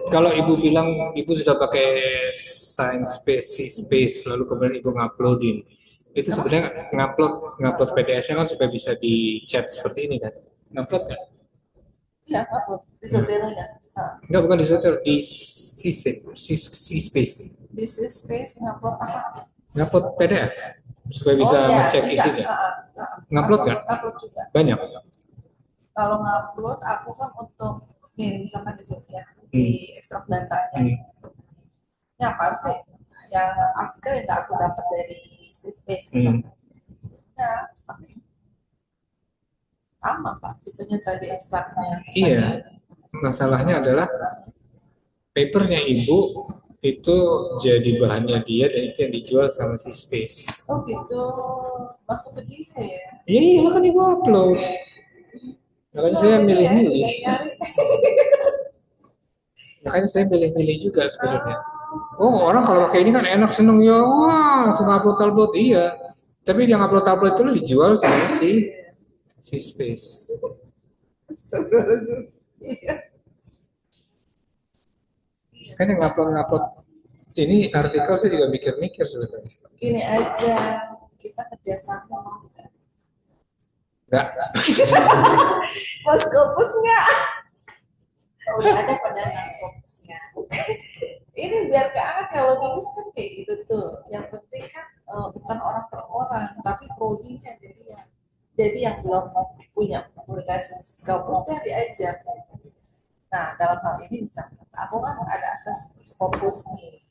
kalau ibu bilang ibu sudah pakai Science Space, lalu kemudian ibu nguploadin, itu sebenarnya ngupload PDF-nya kan supaya bisa di chat seperti ini kan? Ngupload kan?
Iya, upload di Zotero-nya.
Enggak, bukan di Zotero, di C-Space.
Di space ngupload apa?
Ngupload PDF supaya bisa ngecek isinya. Ngupload kan?
Upload juga.
Banyak.
Kalau ngupload, aku kan untuk nih misalkan di sini ya, di ekstrak datanya. Ini apa sih? Yang artikel yang aku dapat dari C-Space. Ya, sama Pak, itunya tadi ekstraknya.
Iya, masalahnya adalah papernya ibu itu jadi bahannya dia dan itu yang dijual sama si Space.
Oh gitu, masuk ke dia ya?
Iya, kan ibu upload. Makanya saya milih-milih. Makanya saya milih-milih juga sebenarnya. Oh, orang kalau pakai ini kan enak, seneng ya, wah, langsung upload. Iya. Tapi yang upload itu dijual sama si Space.
Astagfirullahaladzim. Iya.
Kan yang upload ini artikel saya juga mikir-mikir sebetulnya.
Gini aja, kita kerjasama mau nggak?
Enggak.
Mas Kopus nggak?
Udah ada pendanaan fokusnya.
Ini biar keanget kalau nulis kan kayak gitu tuh. Yang penting kan bukan orang per orang, tapi prodinya jadi yang belum punya publikasi Scopusnya diajak. Nah, dalam hal ini misalkan aku kan ada asas Scopus nih.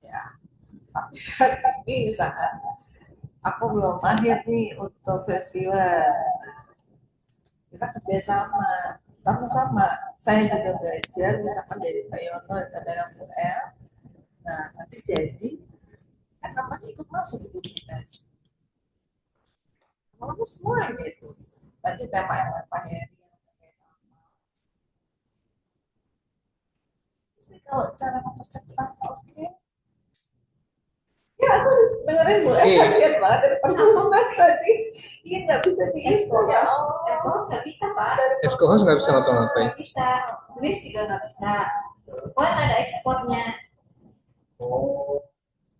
Ya, tapi saat ini misalkan aku belum mahir nih untuk first viewer. Kita kerjasama, sama-sama. Saya juga belajar, misalkan dari Pak Yono dan dari L. Nah, nanti jadi kan namanya ikut masuk di publikasi. Mau semuanya itu. Nanti tema dengan Pak Heri. Sih kalau cara mempercepat, oke. Ya aku dengerin Bu, kasihan banget dari Perpusnas tadi. Iya nggak bisa diimpor ya Allah.
FKHOS nggak bisa Pak.
FKHOS nggak bisa ngapa-ngapain.
Nggak bisa. Tulis juga nggak bisa. Pokoknya nggak ada ekspornya.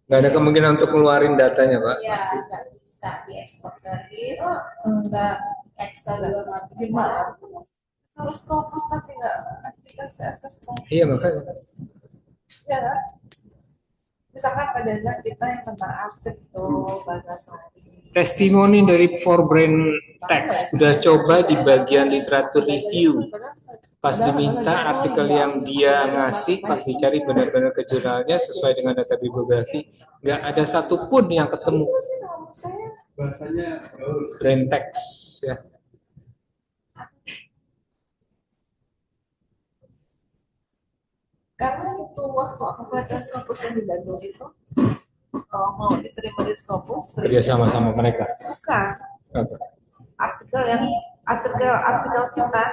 Nggak ada kemungkinan untuk ngeluarin datanya, Pak.
Iya, nggak bisa diekspor dari nggak Excel juga nggak bisa.
Gimana? Harus Scopus tapi nggak dikasih akses Scopus.
Iya, makanya.
Ya kan? Misalkan pada kita yang tentang arsip tuh, Bagasari.
Testimoni dari Forbrain Text udah coba di bagian literatur review. Pas diminta artikel yang dia ngasih, pas dicari benar-benar ke jurnalnya sesuai dengan data bibliografi, nggak ada satupun yang ketemu. Brain Text ya.
Karena itu waktu aku pelatihan Scopus yang di Bandung itu, kalau mau diterima di Scopus,
Kerja sama mereka.
bukan.
Apa?
Artikel kita,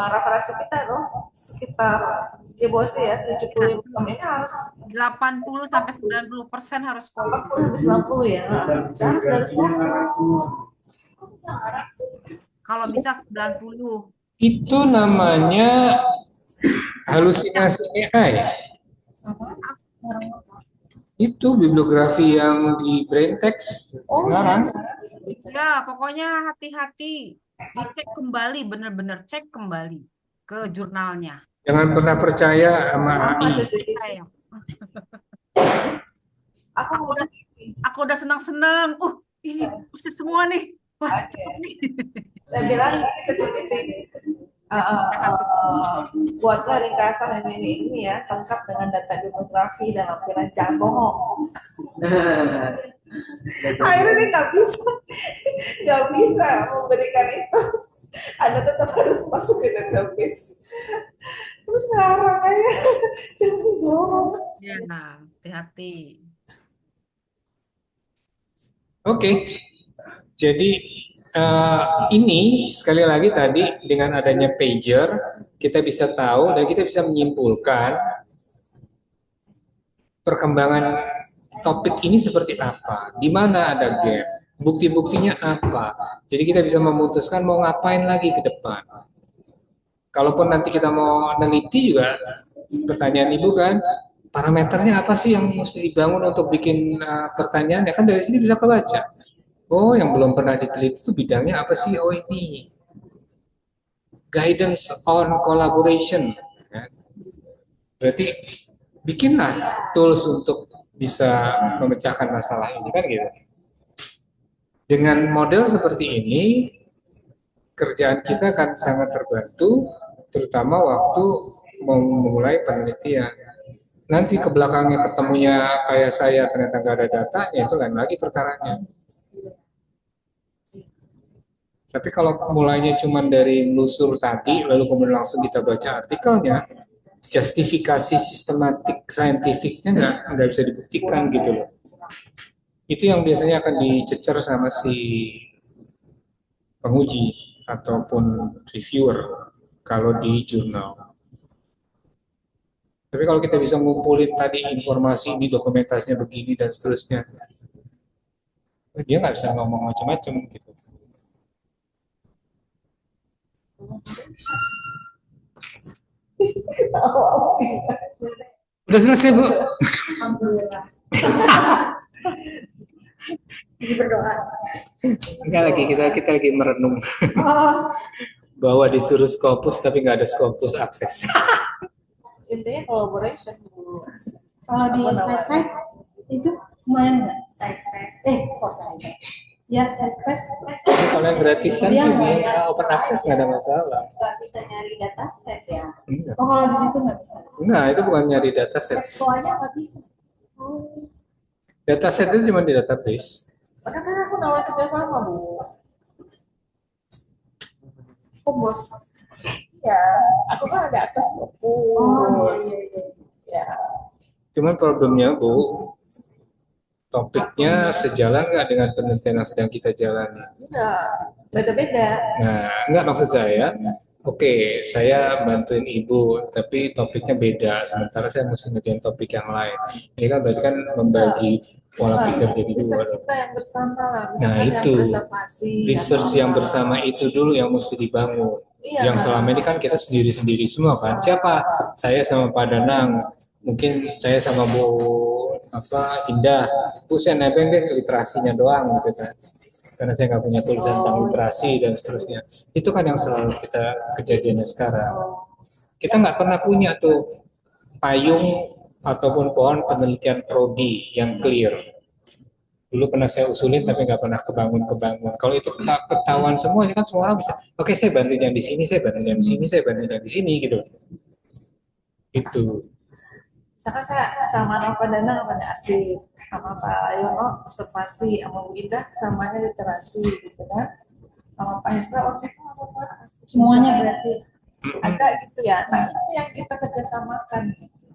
referensi kita itu sekitar ya bos ya 75 ini harus
80 sampai 90% harus
80 90 ya. Harus dari Scopus.
kalau bisa 90.
Itu namanya halusinasi AI. Itu bibliografi yang di Brain Text sekarang.
Ya, pokoknya hati-hati. Dicek kembali, benar-benar cek kembali ke jurnalnya.
Jangan pernah percaya sama AI.
Saya.
Aku
Aku udah senang-senang. Ini persis semua nih. Wah, cepet nih.
saya bilang ini ChatGPT buatlah ringkasan ini ya lengkap dengan data demografi dan lampiran jangan bohong. Akhirnya dia nggak bisa memberikan itu. Anda tetap harus masuk ke database. Terus sekarang aja jangan bohong.
Ya, hati-hati.
Oke. Jadi ini sekali lagi tadi dengan adanya pager kita bisa tahu dan kita bisa menyimpulkan perkembangan topik ini seperti apa, di mana ada gap, bukti-buktinya apa. Jadi kita bisa memutuskan mau ngapain lagi ke depan. Kalaupun nanti kita mau meneliti juga, pertanyaan Ibu kan, parameternya apa sih yang mesti dibangun untuk bikin pertanyaan? Ya kan dari sini bisa kebaca. Oh, yang belum pernah diteliti itu bidangnya apa sih? Oh, ini guidance on collaboration. Ya. Berarti bikinlah tools untuk bisa memecahkan masalah ini kan gitu. Dengan model seperti ini, kerjaan kita akan sangat terbantu, terutama waktu memulai penelitian. Nanti ke belakangnya ketemunya kayak saya ternyata nggak ada datanya, itu lain lagi perkaranya. Tapi kalau mulainya cuma dari lusur tadi, lalu kemudian langsung kita baca artikelnya, justifikasi sistematik saintifiknya nggak bisa dibuktikan gitu loh. Itu yang biasanya akan dicecer sama si penguji ataupun reviewer kalau di jurnal. Tapi kalau kita bisa ngumpulin tadi informasi ini dokumentasinya begini dan seterusnya, dia nggak bisa ngomong macam-macam gitu. Udah selesai Bu.
Alhamdulillah. Jadi berdoa.
Enggak lagi kita lagi merenung bahwa disuruh Scopus tapi nggak ada Scopus akses.
Intinya collaboration dulu.
Kalau di size itu lumayan nggak? Size. Ya, size.
Kalau yang gratisan sih open access nggak ada masalah.
Nggak bisa nyari dataset ya?
Enggak.
Oh, kalau di situ nggak bisa.
Enggak, itu bukan nyari dataset.
Expo aja nggak bisa. Oh.
Dataset itu cuma di database.
Padahal kan aku nawarin kerjasama Bu.
Oh, bos.
Ya, aku kan ada akses ke ya.
Cuman problemnya Bu, topiknya sejalan nggak dengan penelitian yang sedang kita jalani?
Enggak, beda-beda.
Nah, nggak maksud saya, oke, saya bantuin Ibu, tapi topiknya beda. Sementara saya mesti ngerjain topik yang lain. Ini kan berarti kan membagi pola pikir jadi dua.
Riset kita yang bersama lah,
Nah,
misalkan yang
itu
preservasi,
research yang bersama itu dulu yang mesti dibangun.
Iya.
Yang selama ini kan kita sendiri-sendiri semua kan. Siapa? Saya sama Pak Danang. Mungkin saya sama Bu Indah. Bu, saya nebeng deh literasinya doang gitu kan. Karena saya nggak punya tulisan tentang literasi dan seterusnya. Itu kan yang selalu kita kejadiannya sekarang. Kita nggak pernah punya tuh payung ataupun pohon penelitian prodi yang clear. Dulu pernah saya usulin tapi nggak pernah kebangun. Kalau itu ketahuan semua, kan semua orang bisa. Oke, saya bantu yang di sini, saya bantu yang di sini, saya bantu yang di sini gitu. Itu.
Misalkan saya sama Pak Danang sama Asik, sama Pak Yono observasi, sama Bu Indah samanya literasi gitu kan. Sama Pak Hendra waktu itu apa Pak?
Semuanya berarti.
Ada gitu ya. Nah itu yang kita kerjasamakan gitu.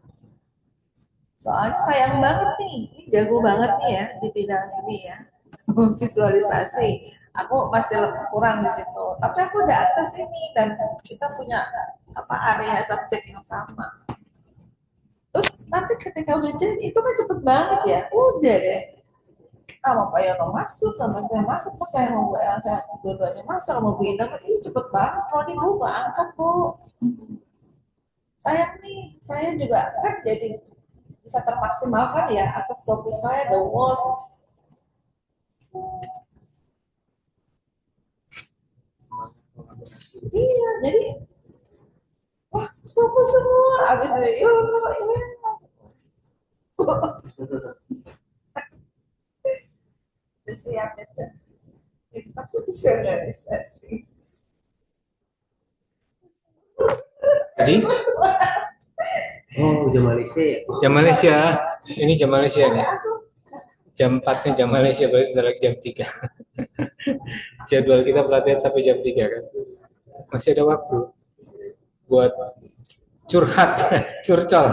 Soalnya sayang banget nih, ini jago banget nih ya di bidang ini ya, visualisasi. Aku masih kurang di situ, tapi aku udah akses ini dan kita punya area subjek yang sama. Terus nanti ketika udah jadi itu kan cepet banget ya, udah deh. Sama Pak Yono masuk, sama saya masuk, terus saya mau saya dua-duanya masuk, sama Bu Indah, ini cepet banget, Roni Bu, nggak angkat Bu. Sayang nih, saya juga kan jadi bisa termaksimalkan ya akses Scopus saya the walls. Iya, jadi wah Scopus semua abis ini Siap itu. Kita visualisasi.
Jadi
Oh, jam Malaysia ya?
jam Malaysia, ini jam Malaysia nih. Jam 4-nya jam Malaysia, berarti udah lagi jam 3. Jadwal kita pelatihan sampai jam 3 kan. Masih ada waktu buat curhat, curcol.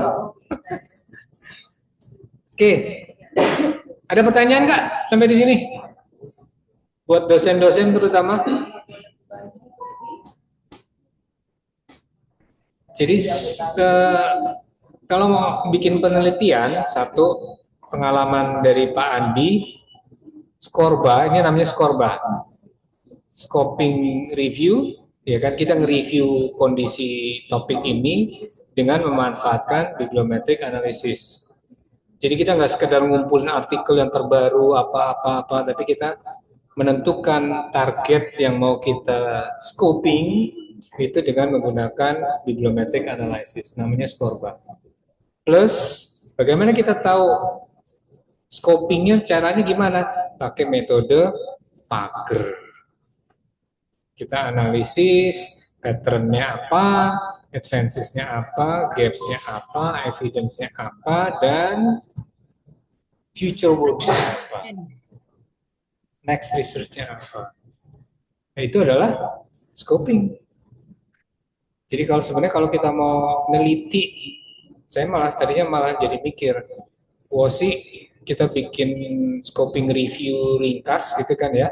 Oke. Ada pertanyaan nggak sampai di sini? Buat dosen-dosen terutama. Jadi kalau mau bikin penelitian, satu pengalaman dari Pak Andi, Skorba, ini namanya Skorba, scoping review, ya kan, kita nge-review kondisi topik ini dengan memanfaatkan bibliometric analysis. Jadi kita nggak sekedar ngumpulin artikel yang terbaru apa-apa, tapi kita menentukan target yang mau kita scoping itu dengan menggunakan bibliometric analysis, namanya Skorba. Plus, bagaimana kita tahu scopingnya, caranya gimana? Pakai metode pager. Kita analisis pattern-nya apa, advances-nya apa, gaps-nya apa, evidence-nya apa, dan future works-nya apa, next research-nya apa. Nah, itu adalah scoping. Jadi sebenarnya kalau kita mau neliti, saya tadinya jadi mikir, sih kita bikin scoping review ringkas gitu kan ya,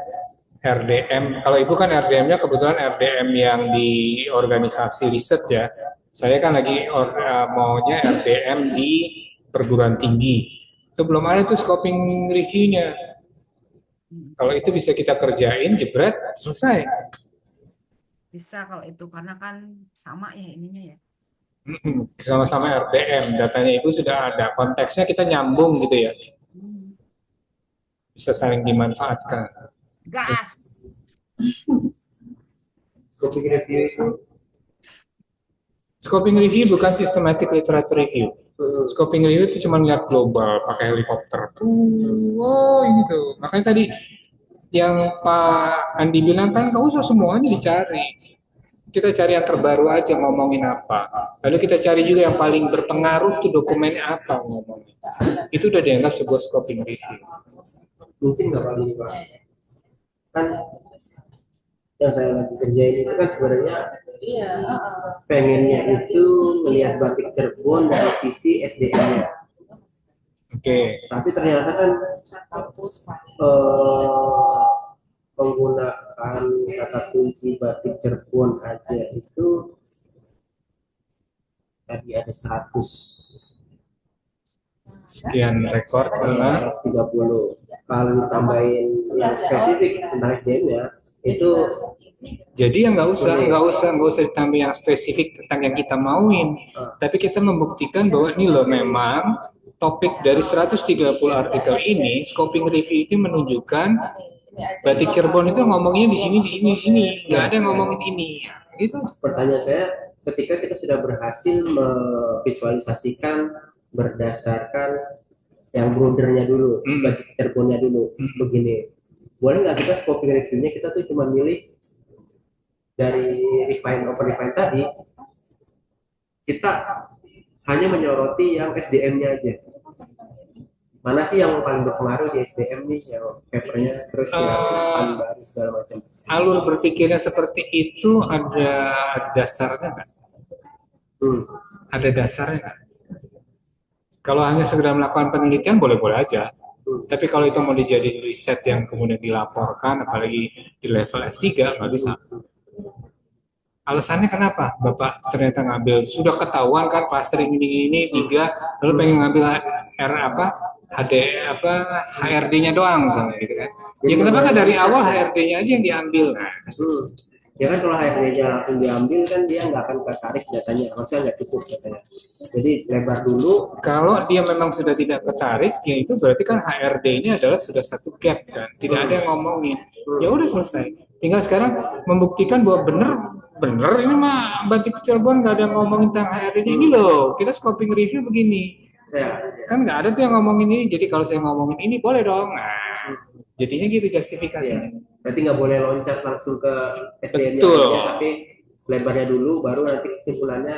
RDM. Kalau ibu kan RDM-nya kebetulan RDM yang di organisasi riset ya. Saya kan lagi maunya RDM di perguruan tinggi. Itu belum ada tuh scoping review-nya. Kalau itu bisa kita kerjain, jebret, selesai.
Bisa kalau itu karena kan sama ya ininya ya.
Sama-sama RDM, datanya ibu sudah ada, konteksnya kita nyambung gitu ya. Bisa saling dimanfaatkan.
Gas.
Scoping review bukan systematic literature review. Scoping review itu cuma lihat global, pakai helikopter. Ini tuh. Makanya tadi yang Pak Andi bilang kan, nggak usah semuanya dicari. Kita cari yang terbaru aja ngomongin apa. Lalu kita cari juga yang paling berpengaruh tuh dokumennya apa ngomongin. Itu udah dianggap sebuah scoping review.
Mungkin nggak paling Pak. Kan yang saya lagi kerjain itu kan sebenarnya pengennya itu melihat batik Cirebon dari sisi SDM-nya.
Oke.
Tapi ternyata kan menggunakan kata kunci batik Cirebon aja itu tadi ada 100
sekian rekor
130. Kalau ditambahin yang spesifik tentang SDM-nya itu
jadi ya nggak usah ditambah yang spesifik tentang yang kita mauin, tapi kita membuktikan bahwa ini loh memang topik dari 130 artikel ini, scoping review itu menunjukkan batik Cirebon itu ngomongnya di sini, nggak ada yang ngomongin ini. Gitu.
Pertanyaan saya, ketika kita sudah berhasil memvisualisasikan berdasarkan yang broadernya dulu, batik Cirebonnya dulu, begini, boleh nggak kita scoping reviewnya kita tuh cuma milih dari open refine tadi, kita hanya menyoroti yang SDM-nya aja. Mana sih yang paling berpengaruh di SDM nih, yang papernya, terus yang paling baru segala macam.
Alur berpikirnya seperti itu ada dasarnya nggak? Ada dasarnya nggak? Kalau hanya sekedar melakukan penelitian boleh-boleh aja. Tapi kalau itu mau dijadiin riset yang kemudian dilaporkan, apalagi di level S3, nggak bisa. Alasannya kenapa? Bapak ternyata ngambil, sudah ketahuan kan clustering ini 3, lalu pengen ngambil HRD-nya doang misalnya gitu kan. Ya kenapa kan dari awal HRD-nya aja yang diambil? Nah.
Ya kan kalau HRD-nya langsung diambil kan dia nggak akan ketarik datanya, maksudnya nggak cukup datanya. Jadi lebar dulu.
Kalau dia memang sudah tidak ketarik, ya itu berarti kan HRD-nya adalah sudah satu gap kan, tidak ada yang ngomongin. Ya udah selesai. Tinggal sekarang membuktikan bahwa bener ini mah batik Cirebon nggak ada yang ngomongin tentang HRD-nya ini loh. Kita scoping review begini.
Ya,
Kan nggak ada tuh yang ngomongin ini, jadi kalau saya ngomongin ini boleh dong. Nah, jadinya gitu
iya.
justifikasinya.
Berarti nggak boleh loncat langsung ke SDM-nya
Betul.
aja, tapi lebarnya dulu, baru nanti kesimpulannya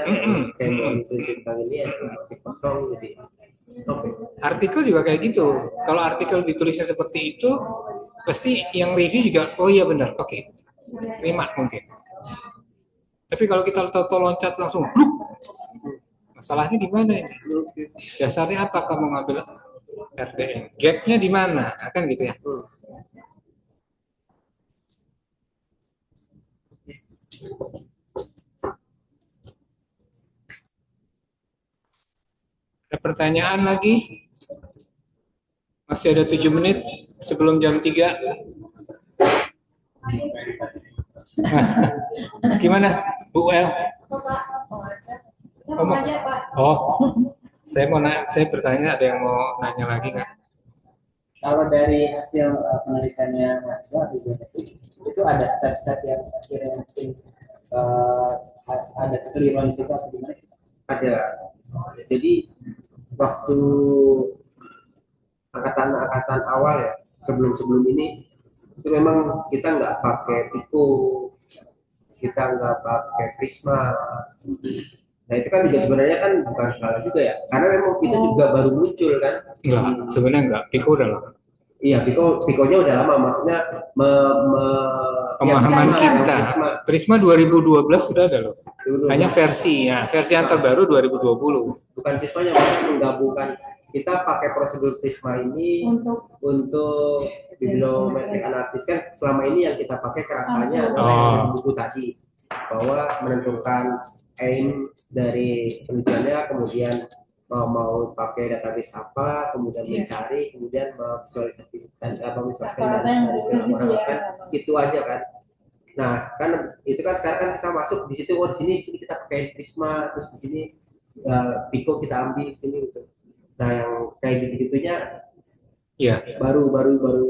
saya mau itu tentang ini ya masih kosong jadi. Oke.
Artikel juga kayak gitu. Kalau artikel ditulisnya seperti itu, pasti yang review juga, oh iya benar, oke, terima mungkin. Tapi kalau kita tahu loncat langsung, bluk, masalahnya di mana ini? Dasarnya apa kamu ngambil RDM? Gapnya di mana? Kan gitu ya. Ada pertanyaan lagi? Masih ada 7 menit sebelum jam 3. Gimana, Bu El? Oh, saya bertanya, ada yang mau nanya lagi nggak?
Kalau dari hasil penelitiannya mahasiswa di BNPB, itu ada step-step yang akhirnya mungkin ada kekeliruan di situ atau gimana?
Ada. Jadi waktu angkatan awal ya, sebelum ini itu memang kita nggak pakai Pico, kita nggak pakai Prisma. Nah itu kan juga sebenarnya kan bukan salah juga ya, karena memang kita juga baru muncul kan.
Enggak, sebenarnya enggak. Pico udah lama.
Iya, Pico-nya udah lama, maksudnya
Pemahaman
ya,
kita. Prisma 2012 sudah ada loh. Hanya versi yang terbaru 2020.
Bukan Prismanya, maksudnya menggabungkan. Kita pakai prosedur Prisma ini untuk bibliometrik analisis, kan selama ini yang kita pakai kerangkanya adalah yang di buku tadi, bahwa menentukan aim dari penelitiannya, kemudian mau pakai database apa, kemudian mencari, kemudian memvisualisasikan kan itu aja kan. Nah kan itu kan sekarang kan kita masuk di situ, di sini kita pakai Prisma, terus di sini Pico kita ambil di sini gitu. Nah yang kayak gitu-gitunya baru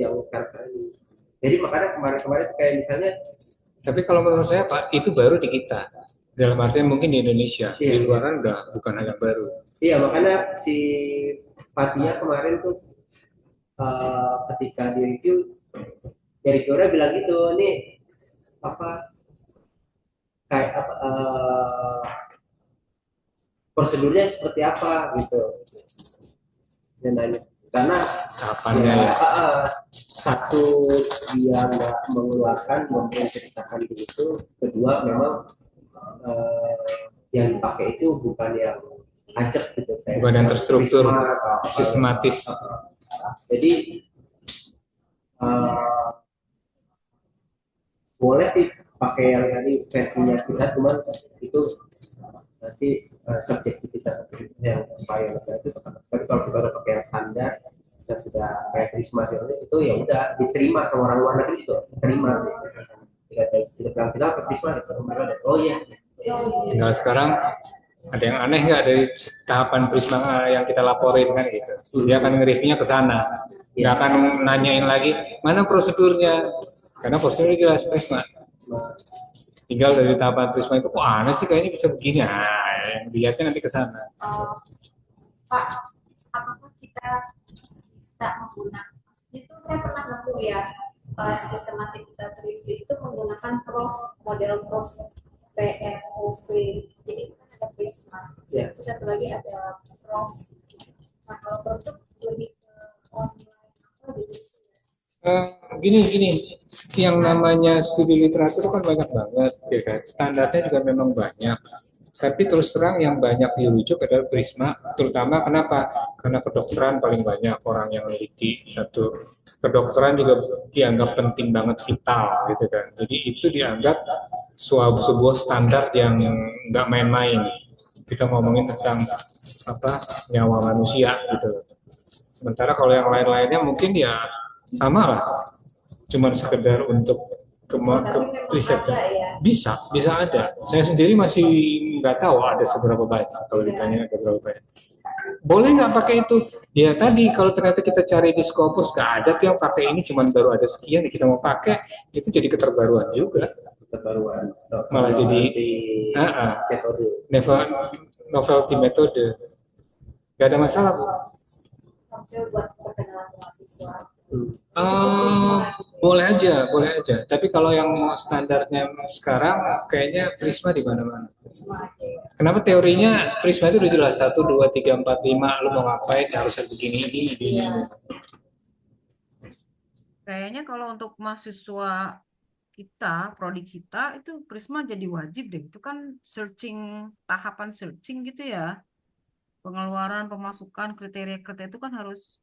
yang sekarang ini. Jadi makanya kemarin kayak misalnya.
Tapi kalau menurut saya Pak, itu baru di kita. Dalam artian mungkin di Indonesia, di luaran udah bukan hal yang baru.
Iya, makanya si Fatia kemarin tuh ketika di review, dari reviewernya bilang gitu, nih apa kayak prosedurnya seperti apa gitu. Dan nanya, karena satu dia nggak mengeluarkan, menceritakan begitu, kedua memang yang dipakai itu bukan yang acak gitu,
bukan yang terstruktur, sistematis.
Jadi boleh sih pakai yang tadi versinya kita, cuman itu nanti subjektivitas yang paling itu. Tapi kalau kita udah pakai yang standar dan sudah kayak Prisma itu ya udah diterima sama orang luar negeri, itu diterima. Kita pakai Prisma itu oh iya.
Tinggal sekarang ada yang aneh nggak dari tahapan Prisma yang kita laporin kan gitu. Dia akan nge-reviewnya ke sana. Nggak akan nanyain lagi mana prosedurnya, karena prosedurnya jelas Prisma. Tinggal dari tahapan Prisma itu, kok aneh sih kayaknya bisa begini. Nah, yang dilihatnya nanti ke sana.
Pak, apakah kita bisa menggunakan itu? Saya pernah nemu ya, sistematik data review itu menggunakan model prof PROV. Jadi kan ada Prisma, terus satu lagi ada prof. Nah kalau prof itu lebih ke online apa gitu.
Gini, yang namanya studi literatur kan banyak banget, ya kan? Standarnya juga memang banyak. Tapi terus terang yang banyak dirujuk adalah Prisma, terutama kenapa? Karena kedokteran paling banyak orang yang meneliti. Satu, kedokteran juga dianggap penting banget, vital gitu kan. Jadi itu dianggap sebuah standar yang nggak main-main. Kita ngomongin tentang nyawa manusia gitu. Sementara kalau yang lain-lainnya mungkin ya sama lah, cuma sekedar untuk riset. Bisa ada. Saya sendiri masih nggak tahu ada seberapa banyak. Kalau ditanya ada berapa banyak, boleh nggak pakai itu? Ya tadi kalau ternyata kita cari di Scopus nggak ada tuh yang pakai ini, cuma baru ada sekian, kita mau pakai itu jadi keterbaruan juga. Malah jadi novelty metode. Nggak ada masalah, Bu.
Maksudnya buat perkenalan mahasiswa.
Boleh aja. Tapi kalau yang mau standarnya sekarang, kayaknya Prisma di mana-mana. Kenapa teorinya Prisma itu udah jelas 1, 2, 3, 4, 5, lu mau ngapain harus begini ini.
Kayaknya kalau untuk mahasiswa kita, prodi kita itu Prisma jadi wajib deh. Itu kan tahapan searching gitu ya. Pengeluaran, pemasukan, kriteria-kriteria itu kan harus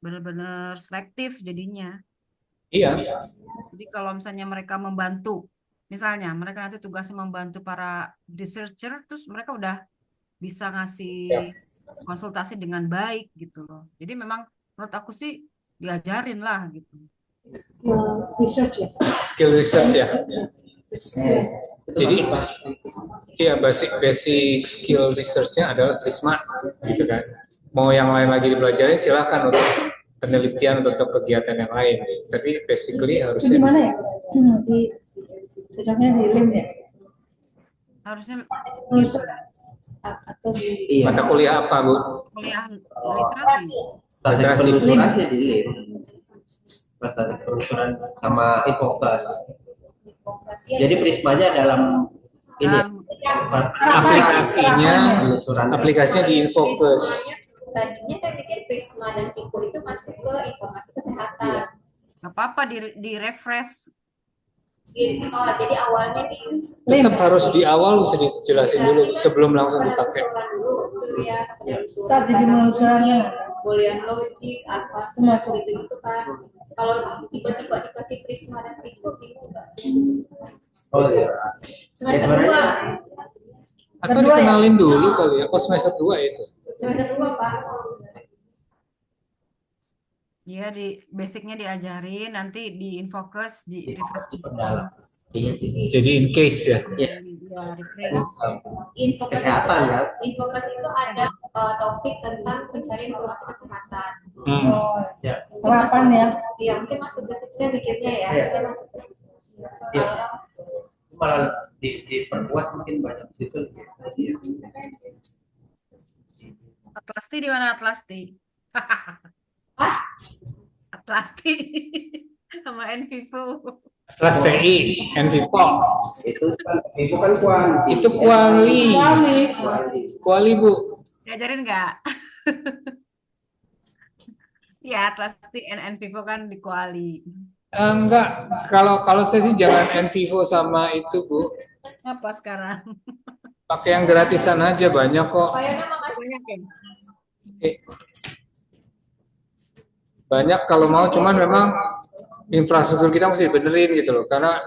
benar-benar selektif jadinya.
Iya.
Jadi kalau misalnya mereka misalnya mereka nanti tugasnya membantu para researcher, terus mereka udah bisa ngasih konsultasi dengan baik gitu loh. Jadi memang menurut aku sih diajarin lah gitu.
Research ya.
Skill research ya. Jadi iya basic skill research-nya adalah Prisma gitu kan. Mau yang lain lagi dipelajarin silahkan untuk penelitian untuk kegiatan yang lain. Tapi basically harusnya
di mana ya? Di contohnya di LIM ya.
Harusnya
Atau di
mata kuliah apa, Bu?
kuliah literasi.
Literasi.
Penelusurannya di LIM. Masalah penelusuran sama Infocus. Jadi Prismanya dalam ini aplikasinya di Infocus.
Tadinya saya pikir Prisma dan Pico itu masuk ke informasi kesehatan.
Nggak apa-apa di refresh.
Jadi awalnya di
Tetap harus di awal bisa dijelasin dulu sebelum langsung dipakai.
saat jadi penelusurannya
Boolean logic, advance masuk gitu kan. Kalau tiba-tiba dikasih Prisma dan Pico bingung nggak?
Oh iya.
Semester
Sebenarnya
2.
Atau dikenalin dulu kali ya, pas semester 2 itu.
Semester 2, Pak.
Iya, basicnya diajarin, nanti di Infocus, di refresh.
iya sih.
Jadi in case ya.
Iya.
Ya, refresh.
Infocus
Kesehatan
itu,
ya.
Infocus itu ada topik tentang pencarian informasi kesehatan.
Ya.
terapan ya.
Iya, mungkin masuk ke saya pikirnya ya,
Iya.
mungkin masuk ke situ.
Iya.
Kalau
Malah diperkuat mungkin banyak di situ.
Atlasti di mana Atlasti? Atlasti sama Envivo.
Kelas TI, Envipo.
Itu kan kuali.
Itu kuali. Kuali, Bu.
Diajarin nggak? Ya, Atlasti and Envivo kan di Kuali.
Enggak, kalau saya sih jangan Envivo sama itu, Bu.
Apa sekarang?
Pakai yang gratisan aja, banyak kok.
Kayaknya makasih.
Banyak ya?
Banyak kalau mau, cuman memang infrastruktur kita mesti dibenerin gitu loh. Karena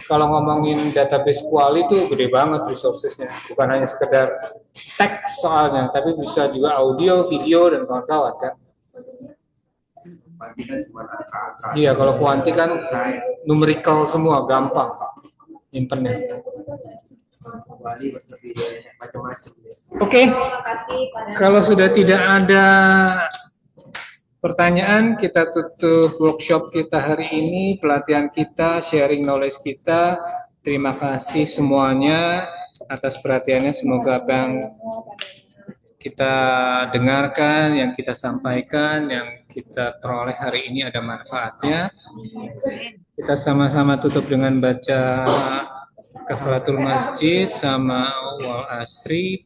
kalau ngomongin database kuali itu gede banget resourcesnya. Bukan hanya sekedar teks soalnya, tapi bisa juga audio, video, dan kawan-kawan kan. Iya, kalau kuanti kan numerical semua, gampang nyimpennya. Oke, kalau sudah tidak ada pertanyaan, kita tutup workshop kita hari ini, pelatihan kita, sharing knowledge kita. Terima kasih semuanya atas perhatiannya. Semoga apa yang kita dengarkan, yang kita sampaikan, yang kita peroleh hari ini ada manfaatnya. Kita sama-sama tutup dengan baca Kafaratul Masjid sama Wal Asri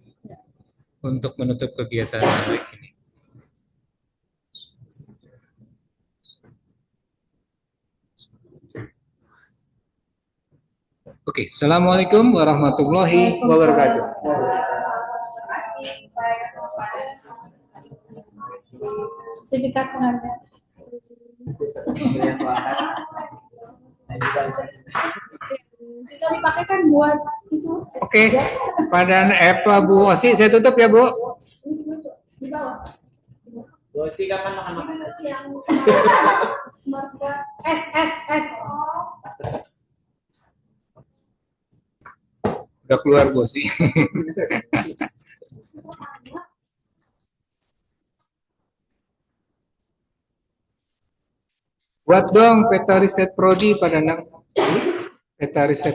untuk menutup kegiatan hari ini. Oke, Assalamualaikum warahmatullahi wabarakatuh.
Sertifikat penghargaan. Bisa dipakai kan buat itu.
Oke, pada Bu Osi, saya tutup ya, Bu.
Di bawah.
Bosi kapan makan-makan?
S.
Udah keluar, Bu Osi. Buat dong peta riset prodi pada peta riset